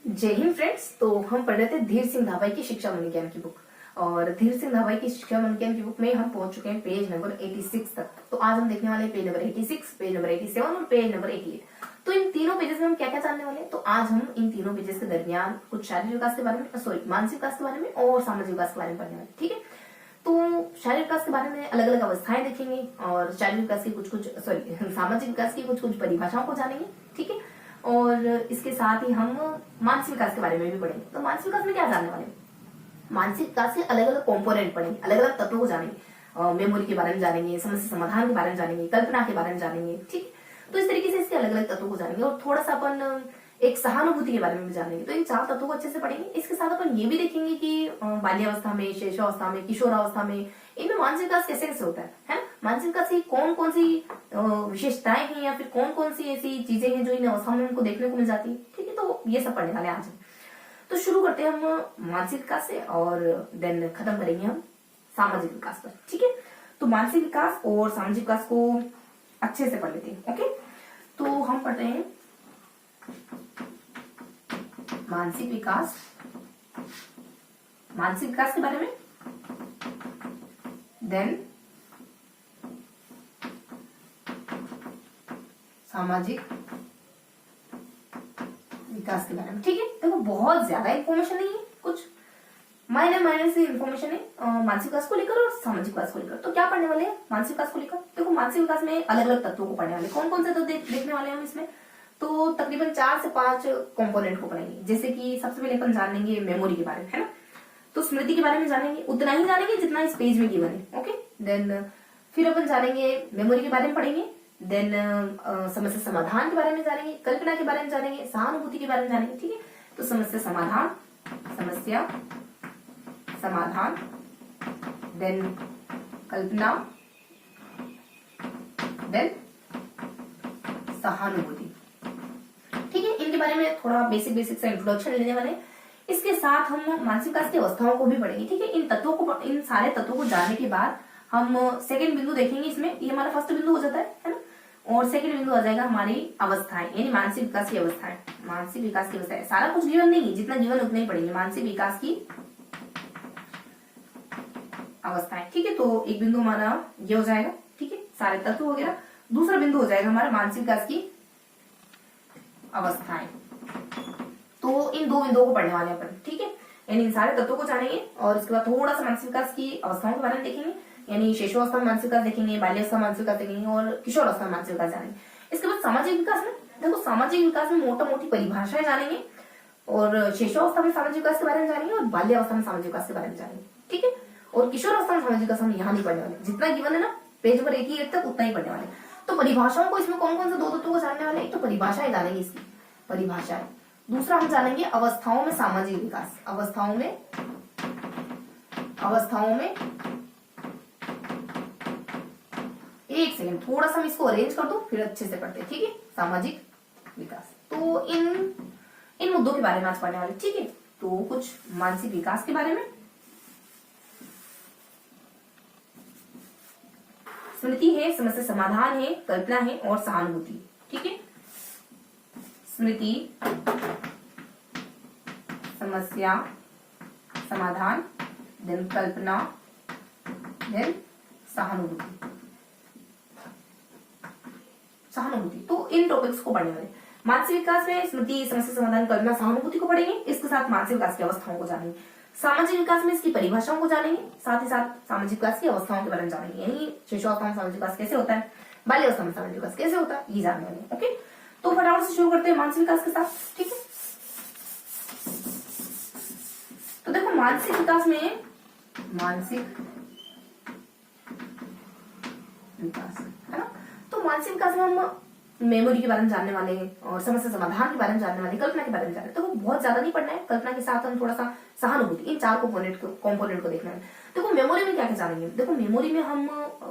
जय हिंद फ्रेंड्स। तो हम पढ़ रहे थे धीर सिंह धाबाई की शिक्षा मनोविज्ञान की बुक, और धीर सिंह धाबाई की शिक्षा मनोविज्ञान की बुक में हम पहुंच चुके हैं पेज नंबर 86 तक। तो आज हम देखने वाले हैं पेज नंबर 86, पेज नंबर 87 और पेज नंबर 88। तो इन तीनों पेजेस में हम क्या क्या जानने वाले हैं? तो आज हम इन तीनों पेजेस के दरमियान कुछ शारीरिक विकास के बारे में, सॉरी मानसिक विकास के बारे में और सामाजिक विकास के बारे में पढ़ने वाले, ठीक है। तो शारीरिक विकास के बारे में अलग अलग अवस्थाएं देखेंगे और शारीरिक विकास की कुछ कुछ सॉरी सामाजिक विकास की कुछ कुछ परिभाषाओं को जानेंगे, ठीक है। और इसके साथ ही हम मानसिक विकास के बारे में भी पढ़ेंगे। तो मानसिक विकास में क्या जानने वाले हैं? मानसिक विकास के अलग अलग कंपोनेंट पढ़ेंगे, अलग अलग तत्वों को जानेंगे, मेमोरी के बारे में जानेंगे, समस्या समाधान के बारे में जानेंगे, कल्पना के बारे में जानेंगे, ठीक है। तो इस तरीके से इसके अलग अलग तत्वों को जानेंगे और थोड़ा सा अपन एक सहानुभूति के बारे में भी जानेंगे। तो इन चार तत्वों को अच्छे से पढ़ेंगे। इसके साथ अपन ये भी देखेंगे कि बाल्यावस्था में, शैशवावस्था में, किशोरावस्था में इनमें मानसिक विकास कैसे कैसे होता है ना। मानसिक विकास की कौन कौन सी विशेषताएं हैं या फिर कौन कौन सी ऐसी चीजें हैं जो इन अवस्थाओं में हमको देखने को मिल जाती है, ठीक है। तो ये सब पढ़ने वाले आज हम। तो शुरू करते हैं हम मानसिक विकास से और देन खत्म करेंगे हम सामाजिक विकास पर, ठीक है। तो मानसिक विकास और सामाजिक विकास को अच्छे से पढ़ लेते हैं, ओके। तो हम पढ़ रहे हैं मानसिक विकास, मानसिक विकास के बारे में, देन सामाजिक विकास के बारे में, ठीक है। देखो बहुत ज्यादा इंफॉर्मेशन नहीं है, कुछ माइनर से इंफॉर्मेशन है मानसिक विकास को लेकर और सामाजिक विकास को लेकर। तो क्या पढ़ने वाले हैं मानसिक विकास को लेकर? देखो मानसिक विकास में अलग अलग तत्वों को पढ़ने वाले, कौन कौन से तत्व देखने वाले हैं हम इसमें? तो तकरीबन 4 से 5 कंपोनेंट को पढ़ेंगे। जैसे कि सबसे पहले अपन जान लेंगे मेमोरी के बारे में, है ना। तो स्मृति के बारे में जानेंगे, उतना ही जानेंगे जितना इस पेज में गिवन है, ओके। देन फिर अपन जानेंगे मेमोरी के बारे में पढ़ेंगे, देन समस्या समाधान के बारे में जानेंगे, कल्पना के बारे में जानेंगे, सहानुभूति के बारे में जानेंगे, ठीक है। तो समस्या समाधान, देन कल्पना, देन सहानुभूति, ठीक है। इनके बारे में थोड़ा बेसिक सा इंट्रोडक्शन लेने वाले हैं। इसके साथ हम मानसिक विकास की अवस्थाओं को भी पढ़ेंगे, ठीक है। इन सारे तत्वों को जानने के बाद हम सेकंड बिंदु देखेंगे इसमें। ये हमारा फर्स्ट बिंदु हो जाता है ना। और सेकंड बिंदु आ जाएगा हमारी अवस्थाएं, यानी मानसिक विकास की अवस्थाएं। मानसिक विकास की अवस्थाएं सारा कुछ गिवन नहीं है, जितना गिवन उतना ही पढ़ेंगे। मानसिक विकास की अवस्थाएं, ठीक है। तो एक बिंदु हमारा ये हो जाएगा, ठीक है, सारे तत्व वगैरह। दूसरा बिंदु हो जाएगा हमारा मानसिक विकास की अवस्थाएं। तो इन दो बिंदुओं को पढ़ने वाले हैं अपन, ठीक है। यानी इन सारे तत्वों को जानेंगे और इसके बाद थोड़ा सा मानसिक विकास की अवस्थाओं के बारे में देखेंगे, यानी शैशवावस्था में मानसिक विकास देखेंगे, बाल्यावस्था में मानसिक विकास देखेंगे और किशोरावस्था में मानसिक विकास जानेंगे। इसके बाद सामाजिक विकास में देखो, सामाजिक विकास में मोटा मोटी परिभाषाएं जानेंगे और शैशवावस्था में सामाजिक विकास के बारे में जानेंगे और बाल्यावस्था में सामाजिक विकास के बारे में जानेंगे, ठीक है। और किशोरावस्था में सामाजिक विकास हम यहाँ नहीं पढ़ने वाले, जितना गिवन है ना पेज नंबर 88 तक उतना ही पढ़ने वाले। तो परिभाषाओं को इसमें कौन कौन से दो तत्वों को जानने वाले? एक तो परिभाषाएं जानेंगे, इसकी परिभाषाएं। दूसरा हम जानेंगे अवस्थाओं में सामाजिक विकास, अवस्थाओं में एक सेकंड, थोड़ा सा मैं इसको अरेंज कर दूं फिर अच्छे से पढ़ते हैं, ठीक है। सामाजिक विकास, तो इन मुद्दों के बारे में आज पढ़ने वाले, ठीक है। तो कुछ मानसिक विकास के बारे में, स्मृति है, समस्या समाधान है, कल्पना है और सहानुभूति, ठीक है। स्मृति, समस्या समाधान, देन कल्पना, देन सहानुभूति। तो इन टॉपिक्स को पढ़ने वाले। मानसिक विकास में स्मृति, समस्या समाधान, कल्पना, सहानुभूति को पढ़ेंगे। इसके साथ मानसिक विकास की अवस्थाओं को जानेंगे। सामाजिक विकास में इसकी परिभाषाओं को जानेंगे, साथ ही साथ सामाजिक विकास की अवस्थाओं के बारे में जानेंगे, यानी शैशवावस्था में सामाजिक विकास कैसे होता है, बाल्यावस्था में सामाजिक विकास कैसे होता है, ये जानने वाले, ओके। तो फटाफट से शुरू करते हैं मानसिक विकास के साथ, ठीक है। तो देखो मानसिक विकास में, मानसिक विकास है ना। तो मानसिक विकास में हम मेमोरी के बारे में जानने वाले हैं और समस्या समाधान के बारे में जानने वाले, कल्पना के बारे में जानने। तो वो बहुत ज्यादा नहीं पढ़ना है, कल्पना के साथ हम थोड़ा सा सहानुभूति, इन चार कंपोनेंट को देखना है। देखो मेमोरी में क्या क्या जानेंगे? देखो मेमोरी में हम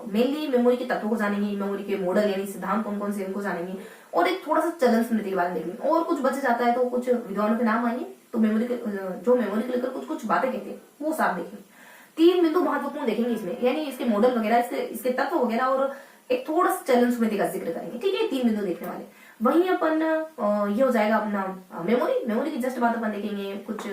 मेनली मेमोरी के तत्वों को जानेंगे, मेमोरी के मॉडल यानी सिद्धांत कौन कौन से इनको जानेंगे और एक थोड़ा सा चलन स्मृति के बारे में देखेंगे। और कुछ बच जाता है तो कुछ विद्वानों के नाम आएंगे, तो मेमोरी को लेकर कुछ कुछ बातें कहते हैं वो साथ देखेंगे। 3 बिंदु महत्वपूर्ण देखेंगे इसमें, यानी इसके मॉडल वगैरह, इसके तत्व वगैरह और एक थोड़ा सा चलन स्मृति का जिक्र करेंगे, ठीक है। 3 बिंदु देखने वाले। वहीं अपन ये हो जाएगा अपना मेमोरी की जस्ट बाद अपन देखेंगे कुछ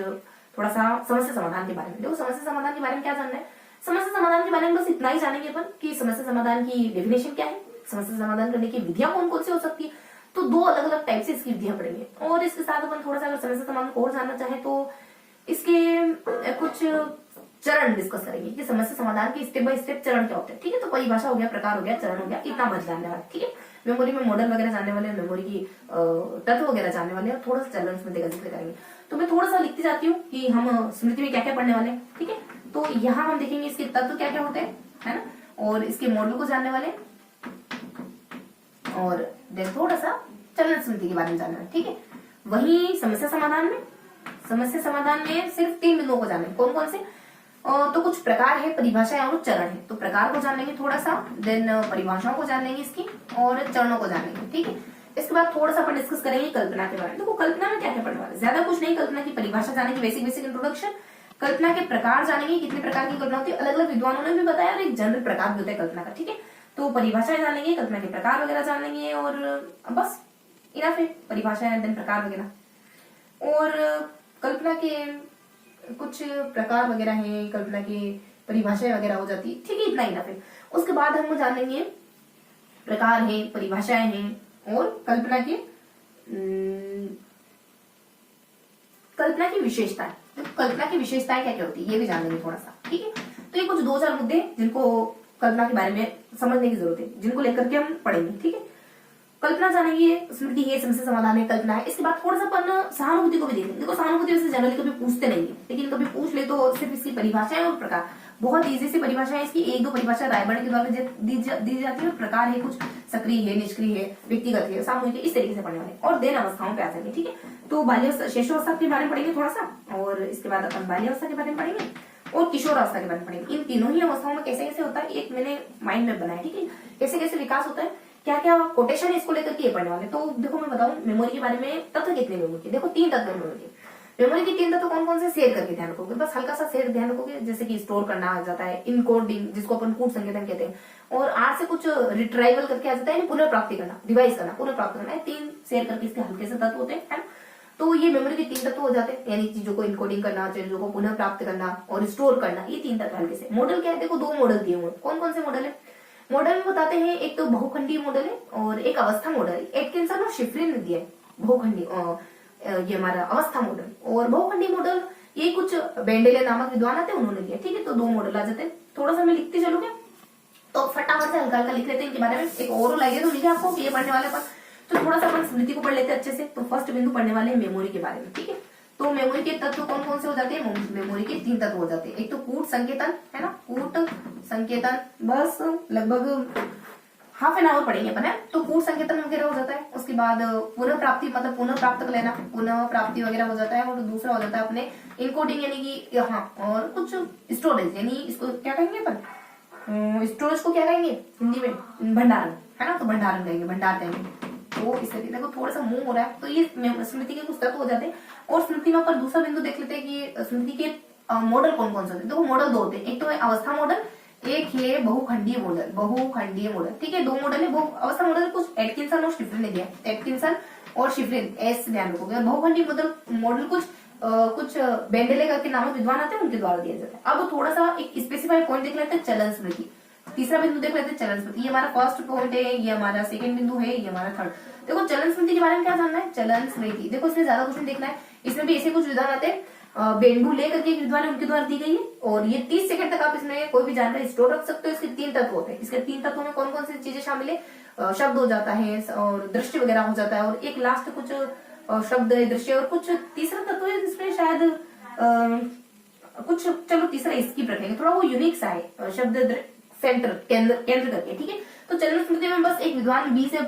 थोड़ा सा समस्या समाधान के बारे में। देखो समस्या समाधान के बारे में क्या जानना है, समस्या समाधान के बारे में बस इतना ही जानेंगे अपन कि समस्या समाधान की डेफिनेशन क्या है, समस्या समाधान करने की विधियां कौन कौन सी हो सकती है। तो दो अलग अलग टाइप से इसकी विधियां पढ़ेंगे। और इसके साथ अपन थोड़ा सा अगर समस्या समाधान को और जानना चाहे तो इसके कुछ चरण डिस्कस करेंगे कि समस्या समाधान के स्टेप बाय स्टेप चरण क्या होते हैं। ठीक है, तो परिभाषा हो गया, प्रकार हो गया, चरण हो गया, इतना बच जानने वाला। ठीक है, मेमोरी में मॉडल वगैरह जानने वाले, मेमोरी की तत्व वगैरह जानने वाले, और थोड़ा सा चरण स्मृति का जिक्र करेंगे। तो मैं थोड़ा सा लिखती जाती हूँ कि हम स्मृति में क्या क्या पढ़ने वाले हैं। ठीक है, तो यहाँ हम देखेंगे इसके तत्व क्या क्या होते हैं, है ना, और इसके मॉडल को जानने वाले, और देन थोड़ा सा चलन स्मृति के बारे में जानना है। ठीक है, वही समस्या समाधान में सिर्फ 3 बिंदुओं को जाने, कौन कौन से, तो कुछ प्रकार है, परिभाषा है और चरण है। तो प्रकार को जान लेंगे थोड़ा सा, देन परिभाषाओं को जान लेंगे इसकी, और चरणों को जान लेंगे। ठीक है, इसके बाद थोड़ा सा अपन डिस्कस करेंगे कल्पना के बारे में। देखो कल्पना में क्या क्या पढ़ने वाले, ज्यादा कुछ नहीं, कल्पना की परिभाषा जानेंगे, बेसिक इंट्रोडक्शन, कल्पना के प्रकार जानेंगे, कितने प्रकार की कल्पना होती है, अलग अलग विद्वानों ने भी बताया, और एक जनरल प्रकार भी होता है कल्पना का। ठीक है, तो परिभाषाएं जान लेंगे, कल्पना के प्रकार वगैरह जान लेंगे, और बस इनफ है, परिभाषा है, देन प्रकार वगैरह। और कल्पना के कुछ प्रकार वगैरह हैं, कल्पना की परिभाषाएं वगैरह हो जाती है। ठीक है, इतना इनफ है। उसके बाद हम जान लेंगे प्रकार है, परिभाषाएं हैं, और कल्पना की विशेषताएं। तो कल्पना की विशेषताएं क्या क्या होती है ये भी जान लेंगे थोड़ा सा। ठीक है, तो ये कुछ 2-4 मुद्दे जिनको कल्पना के बारे में समझने की जरूरत है, जिनको लेकर के हम पढ़ेंगे। ठीक है, कल्पना जानेंगे, स्मृति है, समस्या समाधान है, कल्पना है। इसके बाद थोड़ा सा अपन सहानुभूति को भी देखेंगे। देखो सहानुभूति वैसे जनरली कभी पूछते नहीं है, लेकिन कभी पूछ ले तो सिर्फ इसकी परिभाषा है और प्रकार, बहुत इजी सी परिभाषा है इसकी, 1-2 परिभाषा रायबर्ड के द्वारा दी जाती है। प्रकार है, कुछ सक्रिय है, निष्क्रिय है, व्यक्तिगत है, सामूहिक है, इस तरीके से पढ़ने वाले। और देन अवस्थाओं पे आ जाएंगे। ठीक है, तो बाल्यावस्था, श्रेष्ठावस्था के बारे में पढ़ेंगे थोड़ा सा, और इसके बाद अपन बाल्यावस्था के बारे में पढ़ेंगे, और किशोरावस्था के बारे में पढ़ेंगे। इन तीनों ही अवस्थाओं में कैसे कैसे होता है एक मैंने माइंड में बनाया। ठीक है, कैसे कैसे विकास होता है, क्या क्या कोटेशन है, इसको लेकर के पढ़ने वाले। तो देखो मैं बताऊं मेमोरी के बारे में, तत्व कितने मेमोरी के, देखो 3 तत्व मेमोरी के 3 तत्व कौन कौन से शेयर करके ध्यान रखोगे, बस हल्का सा शेयर ध्यान रखोगे। जैसे कि स्टोर करना आ जाता है, इनकोडिंग जिसको अपन कूट संकेतन कहते हैं, और आर से कुछ रिट्राइवल करके आ जाता है, पुनर्प्राप्ति करना, रिवाइज करना, पुनर्प्राप्त करना है। 3 शेयर करके इसके हल्के से तत्व होते हैं। तो ये मेमोरी के 3 तत्व हो जाते हैं, यानी चीजों को इनकोडिंग करना, चीजों को पुनः प्राप्त करना और स्टोर करना, ये 3 तत्व हल्के से। मॉडल क्या है, देखो 2 मॉडल दिए हुए, कौन कौन से मॉडल है मॉडल में बताते हैं, एक तो बहुखंडीय मॉडल है और एक अवस्था मॉडल है। एटकिंसन और शिफ्रिन ने दिया है बहुखंडी, ये हमारा अवस्था मॉडल और बहुखंडी मॉडल, ये कुछ बेंडेले नामक विद्वान आते हैं उन्होंने दिया। ठीक है, तो 2 मॉडल आ जाते हैं। थोड़ा सा मैं लिखती चलूंगी, तो फटाफट से हल्का हल्का लिख लेते हैं इनके बारे में। एक ओवरऑल आइडिया तो लिखे आपको, ये पढ़ने वाले पर, तो थोड़ा सा अपन स्मृति को पढ़ लेते हैं अच्छे से। तो फर्स्ट बिंदु पढ़ने वाले हैं मेमोरी के बारे में। ठीक है, तो मेमोरी के तत्व कौन कौन से हो जाते हैं, मेमोरी के 3 तत्व हो जाते हैं। एक तो कूट संकेतन है ना, कूट संकेतन, बस लगभग हाफ एन आवर पढ़ेंगे अपन, है तो कूट संकेतन वगैरह हो जाता है। उसके बाद पुनः प्राप्ति, मतलब पुनः प्राप्त कर लेना, पुनः प्राप्ति वगैरह हो जाता है। और दूसरा हो जाता है अपने इनकोडिंग, यानी कि हाँ, और कुछ स्टोरेज, यानी इसको क्या कहेंगे अपन, स्टोरेज को क्या कहेंगे हिंदी में, भंडारण, है ना, तो भंडारण कहेंगे, भंडार कहेंगे। तो इस तरीके को थोड़ा सा मुंह हो रहा है, तो ये स्मृति के कुछ तत्व हो जाते हैं। और स्मृति में अपन दूसरा बिंदु देख लेते हैं कि स्मृति के मॉडल कौन कौन से होते हैं। देखो मॉडल 2 होते हैं, एक तो है अवस्था मॉडल, एक है बहुखंडीय मॉडल, बहुखंडीय मॉडल। ठीक है, 2 मॉडल है। अवस्था मॉडल कुछ एटकिंसन और शिफ्रिन ने दिया, एटकिंसन और शिफ्रिन, एस ध्यान रखोगे। बहुखंडीय मॉडल कुछ बेंडेले करके नामक विद्वान आते हैं, उनके द्वारा दिया जाता है। अब थोड़ा सा एक स्पेसिफाइड पॉइंट देख लेते हैं, चलन स्मृति। तीसरा बिंदु देख लेते हैं चलन स्मृति, ये हमारा फर्स्ट पॉइंट है, ये हमारा सेकंड बिंदु है, ये हमारा थर्ड। देखो चलन स्मृति के बारे में क्या जानना है, चलन स्मृति देखो इसमें ज्यादा कुछ नहीं देखना है। इसमें भी ऐसे कुछ विधान आते हैं, बेंडू करके एक विद्वान है, उनके द्वारा दी गई है, और ये 30 सेकंड तक आप इसमें कोई भी जानकारी स्टोर रख सकते हो। इसके 3 तत्व होते हैं। इसके 3 तत्वों में कौन कौन सी चीजें शामिल है, शब्द हो जाता है और दृश्य वगैरह हो जाता है, और एक लास्ट कुछ शब्द दृश्य, और कुछ तीसरा तत्व है जिसमें शायद कुछ, चलो तीसरा इसकी रखेंगे, थोड़ा वो यूनिक सा है, शब्द सेंटर, केंद्र करके। ठीक है, तो चलन स्मृति में बस एक विद्वान बी से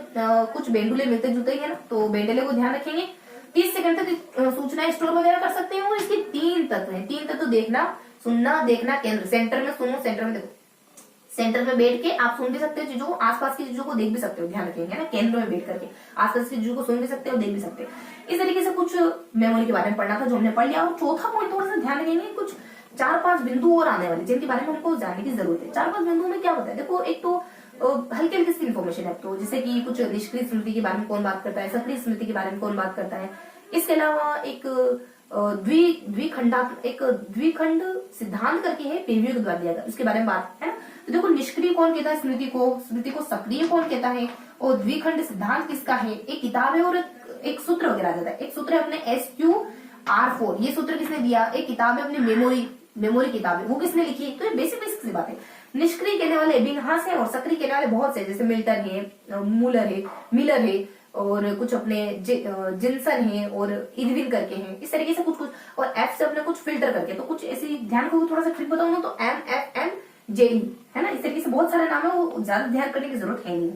कुछ बेंडुले मिलते जुलते ही है ना, तो बेंडेले को ध्यान रखेंगे। 30 सेकंड तक सूचनाएं स्टोर वगैरह कर सकते हैं। और इसके 3 तत्व हैं, 3 तत्व देखना, सुनना, देखना, केंद्र। सेंटर में सुनो, सेंटर में देखो, सेंटर में बैठ के आप सुन भी सकते हो चीजों को, आसपास की चीजों को देख भी सकते हो, ध्यान रखेंगे ना, केंद्र में बैठ करके आसपास की चीजों को सुन भी सकते हो, देख भी सकते हो। इस तरीके से कुछ मेमोरी के बारे में पढ़ना था जो हमने पढ़ लिया। और चौथा पॉइंट थोड़ा सा ध्यान रखेंगे, कुछ 4-5 बिंदु और आने वाले जिनके बारे में हमको जानने की जरूरत है। 4-5 बिंदुओं में क्या होता है, देखो एक तो हल्की हल्की सी इन्फॉर्मेशन है, तो जैसे कि कुछ निष्क्रिय स्मृति के बारे में कौन बात करता है, सक्रिय स्मृति के बारे में कौन बात करता है। इसके अलावा एक द्विखंड सिद्धांत करके है, पेव्यू के द्वारा दिया गया, उसके बारे में बात है ना। तो देखो निष्क्रिय कौन कहता है स्मृति को सक्रिय कौन कहता है, और द्विखंड सिद्धांत किसका है, एक किताब है और एक सूत्र वगैरह आ जाता है। एक सूत्र है अपने SQR4, ये सूत्र किसने दिया, एक किताब है अपनी मेमोरी किताब है, वो किसने लिखी। तो ये बेसिक सी बात है। निष्क्रिय कहने वाले एबिंगहास है और सक्रिय कहने वाले बहुत से, जैसे मिल्टन है, मिलर है और कुछ अपने जिनसन है और इरविन करके हैं, इस तरीके से कुछ और एफ से अपने कुछ फिल्टर करके। तो कुछ ऐसी ध्यान को थोड़ा सा ट्रिक बताऊं ना, तो MFMJE है ना, इस तरीके से बहुत सारे नाम है, वो ज्यादा ध्यान करने की जरूरत है नहीं।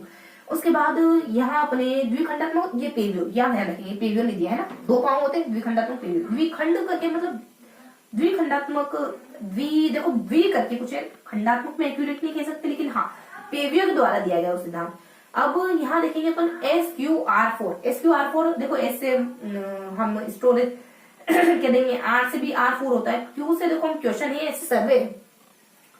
उसके बाद यहाँ अपने द्विखंडात्मक, ये पेव्यू, यहाँ ध्यान रखेंगे, पेव्यू नहीं दिया है ना, 2 पाँव होते हैं द्विखंडात्मक पेव्यू। द्विखंड करके मतलब द्विखंडात्मक, देखो द्वि करके कुछ है, खंडात्मक में एक्यूरेट नहीं कह सकते, लेकिन हाँ पेव्यू के द्वारा दिया गया वो सिद्धांत। अब यहाँ देखेंगे अपन SQR4 देखो, एस से हम स्टोरेज कह देंगे, R से भी R4 होता है, Q से देखो हम क्वेश्चन है, S से सर्वे,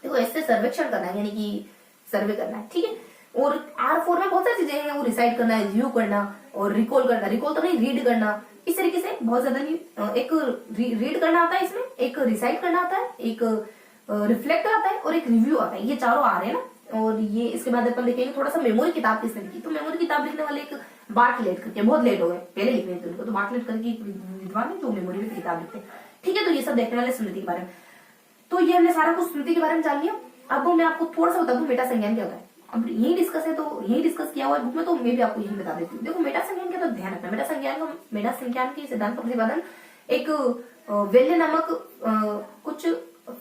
देखो S से सर्वेक्षण करना है, यानी कि सर्वे करना है, ठीक है। और R4 में बहुत सारी चीजें हैं, वो रिसाइट करना है, रिव्यू करना और रिकॉल तो नहीं, रीड करना, इस तरीके से बहुत ज्यादा नहीं, एक रीड करना आता है इसमें, एक रिसाइट करना आता है, एक रिफ्लेक्ट आता है और एक रिव्यू आता है, ये चारों आ रहे हैं ना। और ये इसके बाद अपन देखेंगे थोड़ा सा मेमोरी किताब किसने लिखी। तो मेमोरी किताब लिखने वाले एक बार्टलेट करके, बहुत लेट हो गए, पहले लिख रहे थे उनको, तो बार्टलेट करके एक विद्वान है जो मेमोरी में किताब लिखते हैं, ठीक है। तो ये सब देखने वाले स्मृति के बारे में। तो ये हमने सारा कुछ स्मृति के बारे में जान लिया। अब मैं आपको थोड़ा सा बता दूं मेटा संज्ञान क्या होता है। अब यही डिस्कस है, तो यही डिस्कस किया हुआ है बुक में, तो मैं भी आपको यही बता देती हूँ। देखो मेटा संज्ञान क्या, तो ध्यान रखना, मेटा संज्ञान के सिद्धांत का प्रतिपादन एक वेल्ले नामक कुछ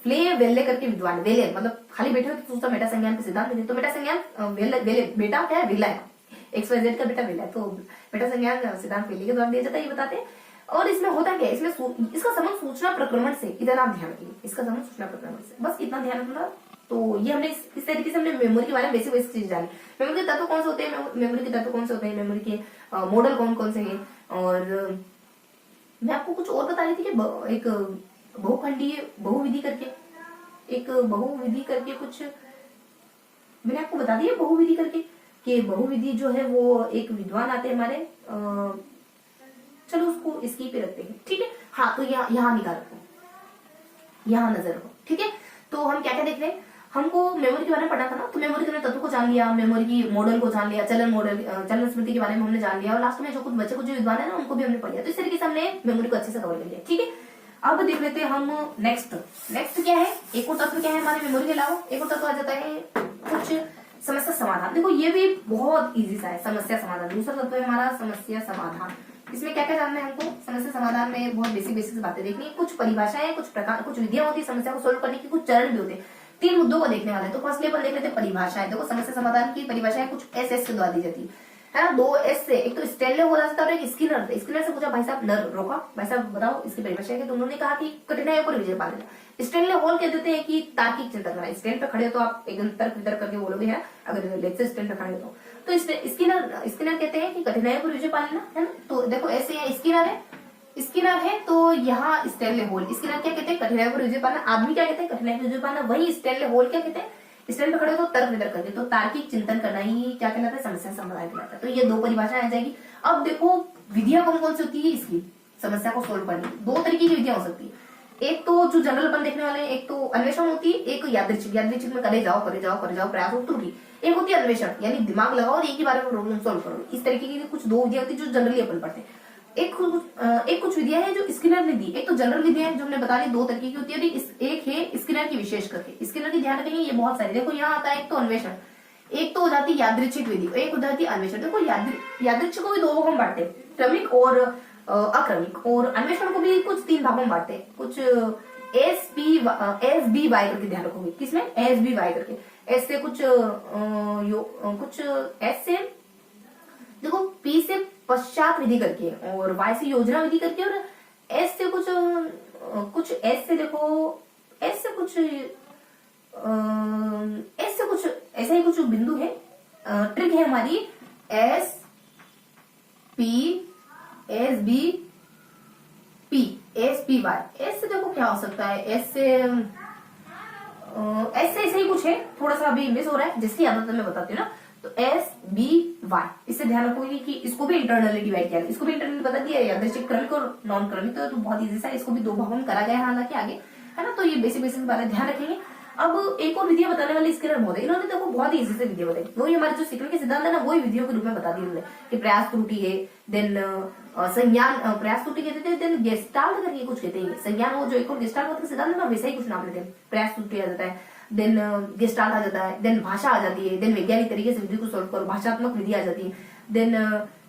फ्ले वेल्ले करके विद्वान, वेले मतलब खाली बैठे हो तो सोचता मेटा संज्ञान के सिद्धांत नहीं। तो मेटा संज्ञान वेले बेटा क्या है, वेला है, XYZ का बेटा वेला है, तो मेटा संज्ञान सिद्धांत वेले के द्वारा दिया जाता है, ये बताते हैं। और इसमें होता क्या है, इसमें इसका संबंध सूचना प्रक्रमण से, इतना आप ध्यान रखिए, इसका संबंध सूचना प्रक्रमण से, बस इतना ध्यान रखना। तो ये हमने इस तरीके से हमने मेमोरी के बारे में बेसिक चीज जानी। मेमोरी के तत्व कौन से होते हैं, मेमोरी के तत्व कौन से होते हैं, मेमोरी के मॉडल कौन कौन से हैं। और मैं आपको कुछ और बता रही थी कि एक बहुखंडीय बहुविधि करके कुछ मैंने आपको बता दिया, बहुविधि करके कि बहुविधि जो है वो एक विद्वान आते हैं हमारे, चलो उसको इसकी पे रखते हैं, ठीक है। हाँ, तो यहाँ निकाल रखो, यहाँ नजर रखो, ठीक है। तो हम क्या क्या देख रहे हैं, हमको मेमोरी के बारे में पढ़ा था ना, तो मेमोरी के तत्व को जान लिया, मेमोरी की मॉडल को जान लिया, चलन स्मृति के बारे में हमने जान लिया, और लास्ट में जो कुछ बच्चे जो विद्वान है ना उनको भी हमने पढ़ लिया। तो इस तरीके से हमने मेमोरी को अच्छे से कवर कर लिया, ठीक है। अब देख लेते हैं हम नेक्स्ट क्या है, एक और तत्व क्या है हमारे मेमोरी के अलावा, एक और तत्व आ जाता है कुछ समस्या समाधान। देखो ये भी बहुत इजी सा है, समस्या समाधान दूसरा तत्व है हमारा, समस्या समाधान। इसमें क्या क्या जानना है हमको, समस्या समाधान में बहुत बेसिक बातें देखनी है, कुछ परिभाषाएं, कुछ विधियां होती है समस्या को सोल्व करने की, कुछ चरण भी होते हैं। 3 मुद्दों को देखने वाले, तो फर्स्ट लेवल देख लेते हैं परिभाषाएं। देखो समस्या समाधान की परिभाषाएं कुछ SS के द्वारा दी जाती है ना, 2 S से, एक तो स्टेनले हो जाता है और एक स्किनर से पूछा भाई साहब नर रोका, भाई साहब बताओ इसकी परिभाषा है, तो उन्होंने कहा कि कठिनाइयों पर विजय पा लेना। स्टेनले हॉल कह देते हैं कि तार्किक चिंतन करना, स्टैंड पे खड़े हो तो आप एकदम तर्क वितर्क करके बोलोगे है, अगर लेक्चर स्टैंड पे खड़े हो तो स्किनर कहते हैं कि कठिनाइयों पर विजय पा लेना, है ना। तो देखो ऐसे है, स्किनर है तो यहाँ स्टेनले होल, स्किनर क्या कहते हैं, कठिनाइयों पर विजय पाना। आदमी क्या कहते हैं, कठिनाई पर विजय पाना। वही स्टेनले होल क्या कहते हैं, स्टैंड पे खड़े हो तो तर्क वितर्क करके, तो तार्किक चिंतन करना ही क्या कहलाता है, समस्या समाधान कहलाता है। तो ये 2 परिभाषाएं आ जाएगी। अब देखो विधियां कौन कौन सी होती है इसकी समस्या को सोल्व करने की, 2 तरीके की विधियां हो सकती है। एक तो जो जनरल अपन देखने वाले हैं, एक तो अन्वेषण होती है, एक यादृच्छिक में करे जाओ प्रयास हो त्रुटि। एक होती है अन्वेषण, यानी दिमाग लगाओ और एक ही बारे में प्रॉब्लम सोल्व करो। इस तरीके की कुछ 2 विधियां होती है जो जनरली अपन पढ़ते हैं। एक कुछ विधियां हैं जो स्किनर ने दी, एक तो जनरल विधियां जो हमने बता दी 2 तरीके की होती है, एक है स्किनर की विशेष करके, स्किनर की ध्यान रखेंगे, ये बहुत सारी। देखो यहाँ आता है एक तो अन्वेषण, एक तो हो जाती है यादृच्छिक विधि, एक हो जाती है अन्वेषण। देखो यादृच्छिक को भी 2 भागों में बांटते हैं, क्रमिक और अक्रमिक, और अन्वेषण को भी कुछ 3 भागों में बांटते हैं, कुछ SBY करके ध्यान रखोगे, किसमें SBY करके, एस से कुछ एस से देखो P से पश्चात विधि करके, और Y से योजना विधि करके, और S से कुछ S से देखो S से कुछ ऐसा ही कुछ बिंदु है, ट्रिक है हमारी SPY। S से देखो क्या हो सकता है, S से ऐसे ऐसे ही कुछ है, थोड़ा सा अभी मिस हो रहा है, जिसकी आदत मैं बताती हूँ ना। तो SBY, इससे ध्यान रखोगे कि इसको भी इंटरनली डिवाइड किया, इसको भी इंटरनली बता दिया, यादृच्छिक क्रमिक और नॉन क्रमिक, तो बहुत इजी सा, इसको भी दो भागों में करा गया है हालांकि आगे, है ना। तो ये बेसिक बेसिक बातें ध्यान रखेंगे। अब एक और विधियां बताने वाली स्किनर महोदय, इन्होंने देखो बहुत इजी से विधिया बताई, वही हमारे जो सीखने के सिद्धांत है ना, वही विधियों के रूप में बता दी उन्होंने कि प्रयास त्रुटि है, देन संज्ञान, प्रयास त्रुटि कहते थे, देन गेस्टाल्ट करके कुछ कहते हैं, संज्ञान वो जो एक और गेस्टाल्ट सिद्धांत है ना, वैसा ही कुछ नाम लेते हैं, प्रयास त्रुटि आ जाता है, देन गेस्टाल्ट आ जाता है, देन भाषा आ जाती है, देन वैज्ञानिक तरीके से विधि को सॉल्व करो, भाषात्मक विधि आ जाती है, देन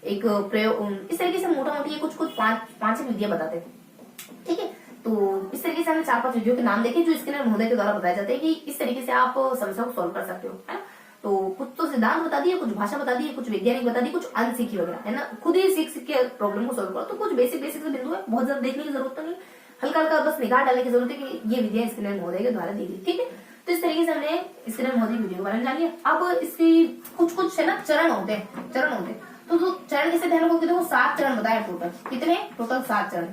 एक प्रयोग, इस तरीके से मोटा मोटी कुछ कुछ पांच विधियां बताते हैं, ठीक है। तो इस तरीके से हमने 4-5 विधियों के नाम देखे जो स्किनर महोदय के द्वारा बताए जाते हैं कि इस तरीके से आप समस्या को सॉल्व कर सकते हो, है ना। तो कुछ तो सिद्धांत बता दिए, कुछ भाषा बता दी, कुछ वैज्ञानिक बता दी, कुछ अनसीखी वगैरह, है ना। खुद ही सीख सीख के प्रॉब्लम को सॉल्व करो, तो कुछ बेसिक बेसिक से बिंदु है, बहुत ज्यादा देखने की जरूरत तो नहीं, हल्का हल्का बस निगाह डालने की जरूरत है कि ये विधियां स्किनर महोदय के द्वारा दी गई, ठीक है। तो इस तरीके से हमने स्किनर महोदय वीडियो के बारे में जान लिया। अब इसकी कुछ कुछ है ना चरण होते हैं, तो चरण किसे ध्यान रखोगे, देखो 7 चरण बताए टोटल, कितने टोटल 7 चरण,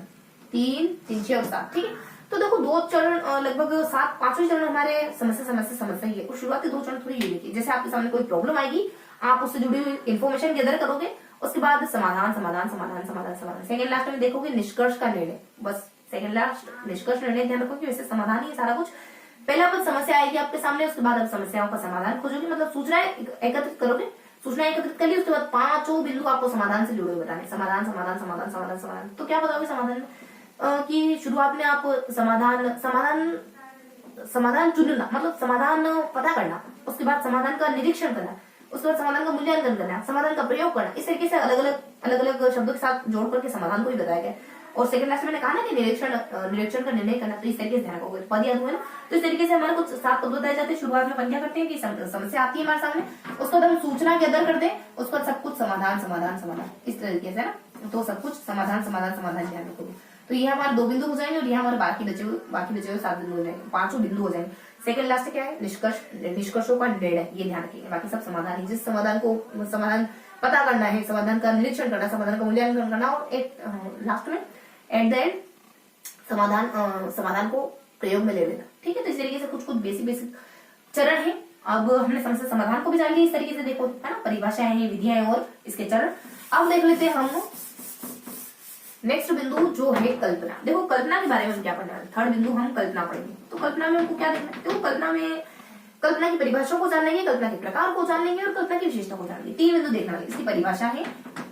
3, 3, 6 और 7, ठीक है। तो देखो 2 चरण लगभग 7, 5वें चरण हमारे समस्या ही है, और शुरुआती 2 चरण थोड़ी यूनिक है, जैसे आपके सामने कोई प्रॉब्लम आएगी, आप उससे जुड़ी हुई इन्फॉर्मेशन गैदर करोगे, उसके बाद समाधान समाधान समाधान समाधान समाधान, सेकंड लास्ट में देखोगे निष्कर्ष का निर्णय, बस सेकंड लास्ट निष्कर्ष निर्णय ध्यान रखो कि वैसे समाधान ही है सारा कुछ। पहला पद समस्या आएगी आपके सामने, उसके बाद आप समस्याओं का समाधान खोजोगे, मतलब सूचनाएं एकत्रित करोगे, सूचनाएं एकत्रित कर ली, उसके बाद 5 बिंदु आपको समाधान से जुड़े हुए बताने, समाधान समाधान समाधान समाधान समाधान। तो क्या बताओगे समाधान में कि शुरुआत में आप समाधान चुनना, मतलब समाधान पता करना, उसके बाद समाधान का निरीक्षण करना, उसके बाद समाधान का मूल्यांकन करना, समाधान का प्रयोग करना, इस तरीके से अलग अलग शब्दों के साथ जोड़ करके समाधान को भी बताया गया। और सेकंड क्लास में मैंने कहा ना कि निरीक्षण का निर्णय करना, तो इस तरीके से ध्यान रखोगे, पद याद हुए ना। तो इस तरीके से हमारे कुछ 7 पद बताए जाते हैं। शुरुआत में अपन क्या करते हैं कि समस्या आती है हमारे सामने, उसको हम सूचना गैदर करते हैं, उस पर सब कुछ समाधान समाधान समाधान, इस तरीके से ना, तो सब कुछ समाधान समाधान समाधान ध्यान रखोगे। तो ये हमारे 2 बिंदु हो जाएंगे, और ये हमारे बाकी बचे हुए 7 बिंदु हो जाएंगे, 5 बिंदु हो जाएंगे। सेकंड लास्ट क्या है, निष्कर्षों का निर्णय, ये ध्यान रखिएगा। बाकी सब समाधान ही, जिस समाधान पता करना है, समाधान का निरीक्षण करना, समाधान का मूल्यांकन करना, और एक लास्ट में एट द एंड समाधान को प्रयोग में ले लेना, ठीक है। तो इस तरीके से कुछ बेसिक चरण है। अब हमने समस्या समाधान को भी जान लिया इस तरीके से, देखो है ना, परिभाषाएं हैं, विधियां हैं और इसके चरण। अब देख लेते हैं हम नेक्स्ट बिंदु जो है कल्पना। देखो कल्पना के बारे में हम क्या पढ़ने वाले, थर्ड बिंदु हम कल्पना पढ़ेंगे। तो कल्पना में हमको क्या देखना है, देखो कल्पना की परिभाषा को जान लेंगे, कल्पना के प्रकार को जान लेंगे, और कल्पना की विशेषता को जान लेंगे। 3 बिंदु देखने वाले, इसकी परिभाषा है,